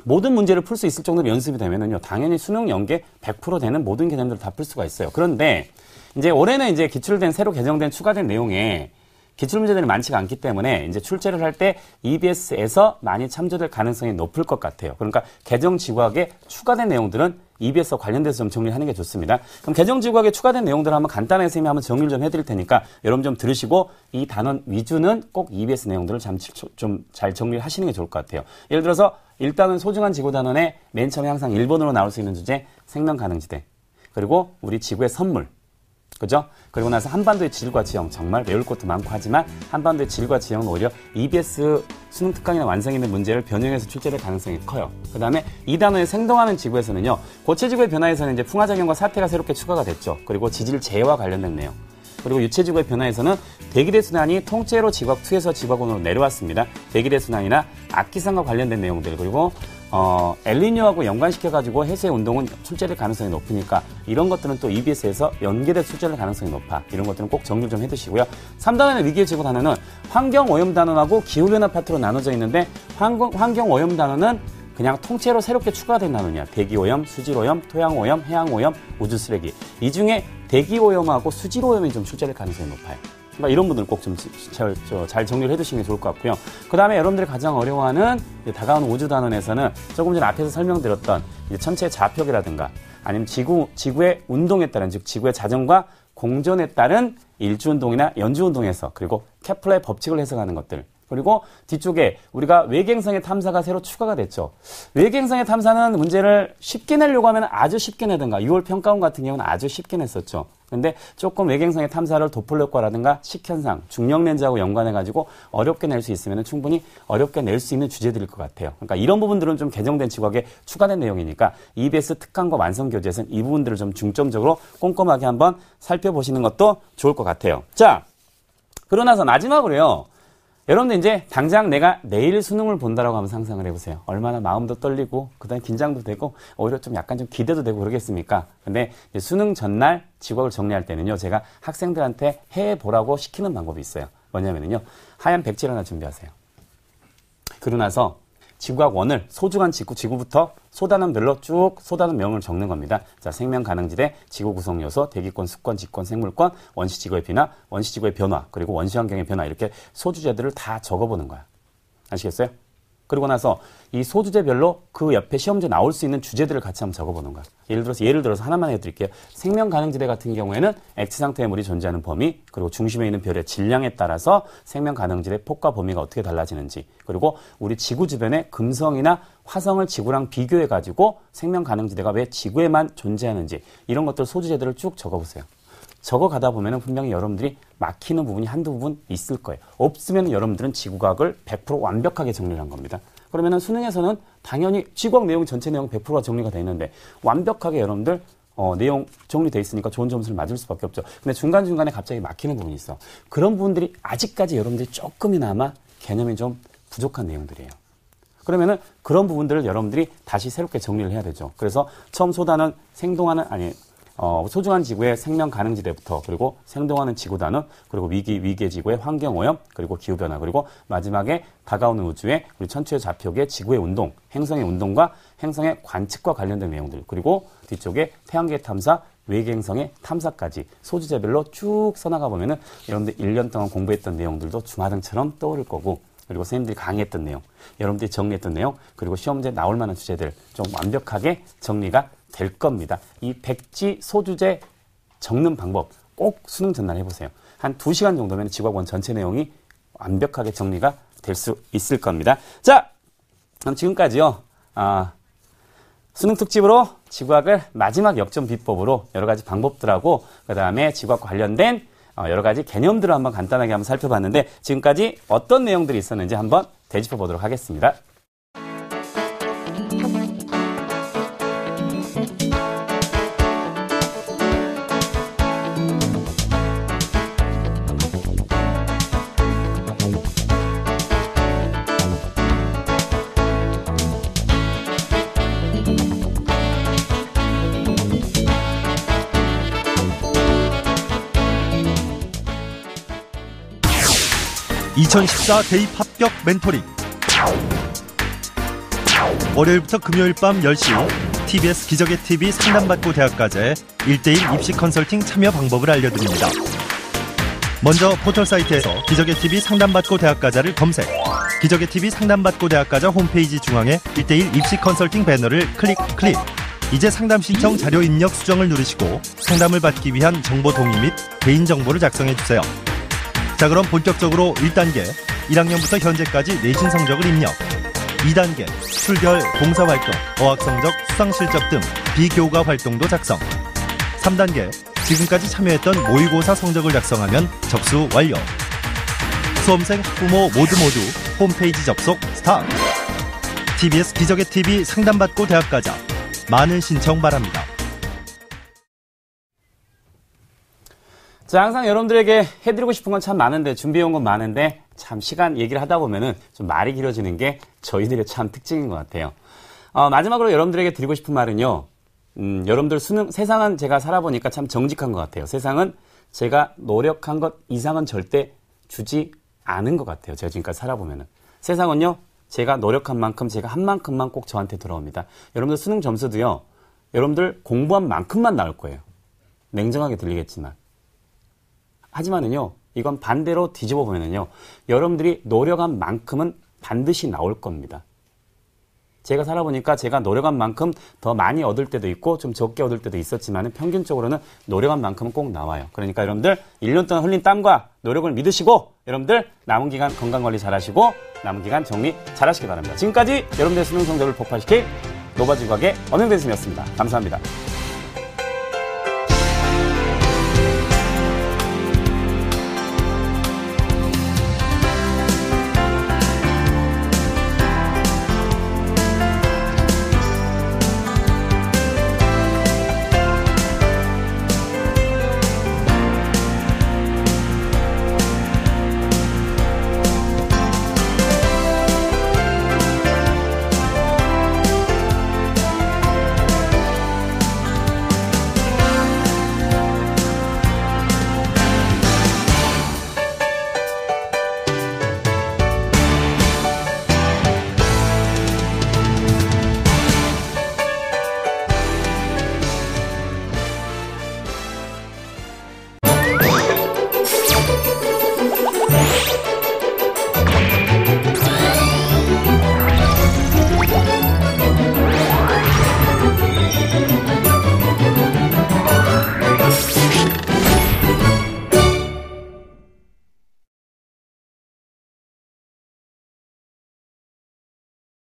A: 모든 문제를 풀 수 있을 정도로 연습이 되면은요, 당연히 수능 연계 100% 되는 모든 개념들을 다 풀 수가 있어요. 그런데 이제 올해는 이제 기출된 새로 개정된 추가된 내용에 기출 문제들이 많지가 않기 때문에 이제 출제를 할 때 EBS에서 많이 참조될 가능성이 높을 것 같아요. 그러니까 개정지구학에 추가된 내용들은 EBS와 관련돼서 좀 정리하는 게 좋습니다. 그럼 개정지구학에 추가된 내용들을 한번 간단하게 선생님이 한번 정리를 좀 해드릴 테니까 여러분 좀 들으시고 이 단원 위주는 꼭 EBS 내용들을 좀 잘 정리를 하시는 게 좋을 것 같아요. 예를 들어서 일단은 소중한 지구 단원에 맨 처음에 항상 1번으로 나올 수 있는 주제 생명 가능지대, 그리고 우리 지구의 선물, 그죠? 그리고 나서 한반도의 질과 지형, 정말 배울 것도 많고 하지만 한반도의 질과 지형은 오히려 EBS 수능 특강이나 완성에 있는 문제를 변형해서 출제될 가능성이 커요. 그 다음에 2단원의 생동하는 지구에서는요, 고체지구의 변화에서는 이제 풍화작용과 사태가 새롭게 추가가 됐죠. 그리고 지질 재해와 관련된 내용. 그리고 유체지구의 변화에서는 대기대 순환이 통째로 지구학2에서 지구학1으로 내려왔습니다. 대기대 순환이나 악기상과 관련된 내용들, 그리고 엘니뇨하고 연관시켜가지고 해수의 운동은 출제될 가능성이 높으니까 이런 것들은 또 EBS에서 연계돼 출제될 가능성이 높아. 이런 것들은 꼭 정리를 좀 해두시고요. 3단원의 위기의 지구 단원은 환경오염 단원하고 기후변화 파트로 나눠져 있는데, 환경오염 단원은 그냥 통째로 새롭게 추가된 단원이야. 대기오염, 수질오염, 토양오염, 해양오염, 우주쓰레기. 이 중에 대기오염하고 수질오염이 좀 출제될 가능성이 높아요. 그러니까 이런 분들은 꼭 좀 잘 정리를 해두시는 게 좋을 것 같고요. 그 다음에 여러분들이 가장 어려워하는 다가오는 우주단원에서는 조금 전에 앞에서 설명드렸던 이제 천체의 좌표기라든가 아니면 지구의 운동에 따른, 즉 지구의 자전과 공전에 따른 일주운동이나 연주운동에서, 그리고 케플러의 법칙을 해석하는 것들, 그리고 뒤쪽에 우리가 외계행성의 탐사가 새로 추가가 됐죠. 외계행성의 탐사는 문제를 쉽게 내려고 하면 아주 쉽게 내든가, 6월 평가원 같은 경우는 아주 쉽게 냈었죠. 근데 조금 외계행성의 탐사를 도플러 효과라든가 식현상, 중력 렌즈하고 연관해가지고 어렵게 낼 수 있으면 충분히 어렵게 낼 수 있는 주제들일 것 같아요. 그러니까 이런 부분들은 좀 개정된 지구학에 추가된 내용이니까 EBS 특강과 완성 교재에서는 이 부분들을 좀 중점적으로 꼼꼼하게 한번 살펴보시는 것도 좋을 것 같아요. 자, 그러고 나서 마지막으로요. 여러분들 이제 당장 내가 내일 수능을 본다라고 한번 상상을 해보세요. 얼마나 마음도 떨리고 그다음에 긴장도 되고 오히려 좀 약간 좀 기대도 되고 그러겠습니까? 근데 수능 전날 지구학을 정리할 때는요, 제가 학생들한테 해보라고 시키는 방법이 있어요. 뭐냐면요, 하얀 백지를 하나 준비하세요. 그러고 나서 지구학 1을 소중한 지구부터 소단원별로 쭉 소단원명을 적는 겁니다. 자, 생명 가능지대, 지구 구성 요소, 대기권, 습권, 직권, 생물권, 원시 지구의 변화, 그리고 원시 환경의 변화, 이렇게 소주제들을 다 적어보는 거야. 아시겠어요? 그리고 나서 이 소주제별로 그 옆에 시험지에 나올 수 있는 주제들을 같이 한번 적어보는 거야. 예를 들어서 하나만 해드릴게요. 생명 가능지대 같은 경우에는 액체 상태의 물이 존재하는 범위, 그리고 중심에 있는 별의 질량에 따라서 생명 가능지대 폭과 범위가 어떻게 달라지는지, 그리고 우리 지구 주변에 금성이나 화성을 지구랑 비교해가지고 생명 가능지대가 왜 지구에만 존재하는지, 이런 것들 소주제들을 쭉 적어보세요. 적어가다 보면은 분명히 여러분들이 막히는 부분이 한두 부분 있을 거예요. 없으면 여러분들은 지구과학을 100% 완벽하게 정리를 한 겁니다. 그러면은 수능에서는 당연히 지구과학 내용 전체 내용 100%가 정리가 돼 있는데 완벽하게 여러분들 내용 정리돼 있으니까 좋은 점수를 맞을 수밖에 없죠. 근데 중간중간에 갑자기 막히는 부분이 있어. 그런 부분들이 아직까지 여러분들이 조금이나마 개념이 좀 부족한 내용들이에요. 그러면은 그런 부분들을 여러분들이 다시 새롭게 정리를 해야 되죠. 그래서 처음 소단은 소중한 지구의 생명 가능지대부터, 그리고 생동하는 지구단원, 그리고 위기의 지구의 환경오염, 그리고 기후변화, 그리고 마지막에 다가오는 우주의 우리 천추의 좌표계 지구의 운동, 행성의 운동과 행성의 관측과 관련된 내용들, 그리고 뒤쪽에 태양계 탐사, 외계행성의 탐사까지 소주제별로 쭉 써나가 보면은 여러분들 1년 동안 공부했던 내용들도 주마등처럼 떠오를 거고, 그리고 선생님들이 강의했던 내용, 여러분들이 정리했던 내용, 그리고 시험지에 나올 만한 주제들 좀 완벽하게 정리가 될 겁니다. 이 백지 소주제 적는 방법 꼭 수능 전날 해보세요. 한 2시간 정도면 지구학원 전체 내용이 완벽하게 정리가 될 수 있을 겁니다. 자, 그럼 지금까지요. 수능 특집으로 지구학을 마지막 역점 비법으로 여러 가지 방법들하고 그 다음에 지구학과 관련된 여러 가지 개념들을 한번 간단하게 한번 살펴봤는데 지금까지 어떤 내용들이 있었는지 한번 되짚어 보도록 하겠습니다.
B: 2014 대입 합격 멘토링. 월요일부터 금요일 밤 10시 TBS 기적의 TV 상담받고 대학가자의 1대1 입시 컨설팅 참여 방법을 알려드립니다. 먼저 포털 사이트에서 기적의 TV 상담받고 대학가자를 검색. 기적의 TV 상담받고 대학가자 홈페이지 중앙에 1대1 입시 컨설팅 배너를 클릭. 이제 상담 신청 자료 입력 수정을 누르시고 상담을 받기 위한 정보 동의 및 개인정보를 작성해주세요. 자, 그럼 본격적으로 1단계 1학년부터 현재까지 내신 성적을 입력. 2단계 출결, 봉사활동, 어학성적, 수상실적 등 비교과 활동도 작성. 3단계 지금까지 참여했던 모의고사 성적을 작성하면 접수 완료. 수험생, 학부모 모두 홈페이지 접속 스타트. TBS 기적의 TV 상담받고 대학가자 많은 신청 바랍니다.
A: 자, 항상 여러분들에게 해드리고 싶은 건 참 많은데, 준비해온 건 많은데, 참 시간 얘기를 하다 보면은 좀 말이 길어지는 게 저희들의 참 특징인 것 같아요. 마지막으로 여러분들에게 드리고 싶은 말은요, 여러분들 세상은 제가 살아보니까 참 정직한 것 같아요. 세상은 제가 노력한 것 이상은 절대 주지 않은 것 같아요. 제가 지금까지 살아보면은. 세상은요, 제가 노력한 만큼 제가 한 만큼만 꼭 저한테 돌아옵니다. 여러분들 수능 점수도요, 여러분들 공부한 만큼만 나올 거예요. 냉정하게 들리겠지만. 하지만은요, 이건 반대로 뒤집어 보면은요, 여러분들이 노력한 만큼은 반드시 나올 겁니다. 제가 살아보니까 제가 노력한 만큼 더 많이 얻을 때도 있고 좀 적게 얻을 때도 있었지만 평균적으로는 노력한 만큼은 꼭 나와요. 그러니까 여러분들 1년 동안 흘린 땀과 노력을 믿으시고 여러분들 남은 기간 건강관리 잘하시고 남은 기간 정리 잘하시기 바랍니다. 지금까지 여러분들의 수능 성적을 폭발시킬 노바지구학의 엄영대 선생님이었습니다. 감사합니다.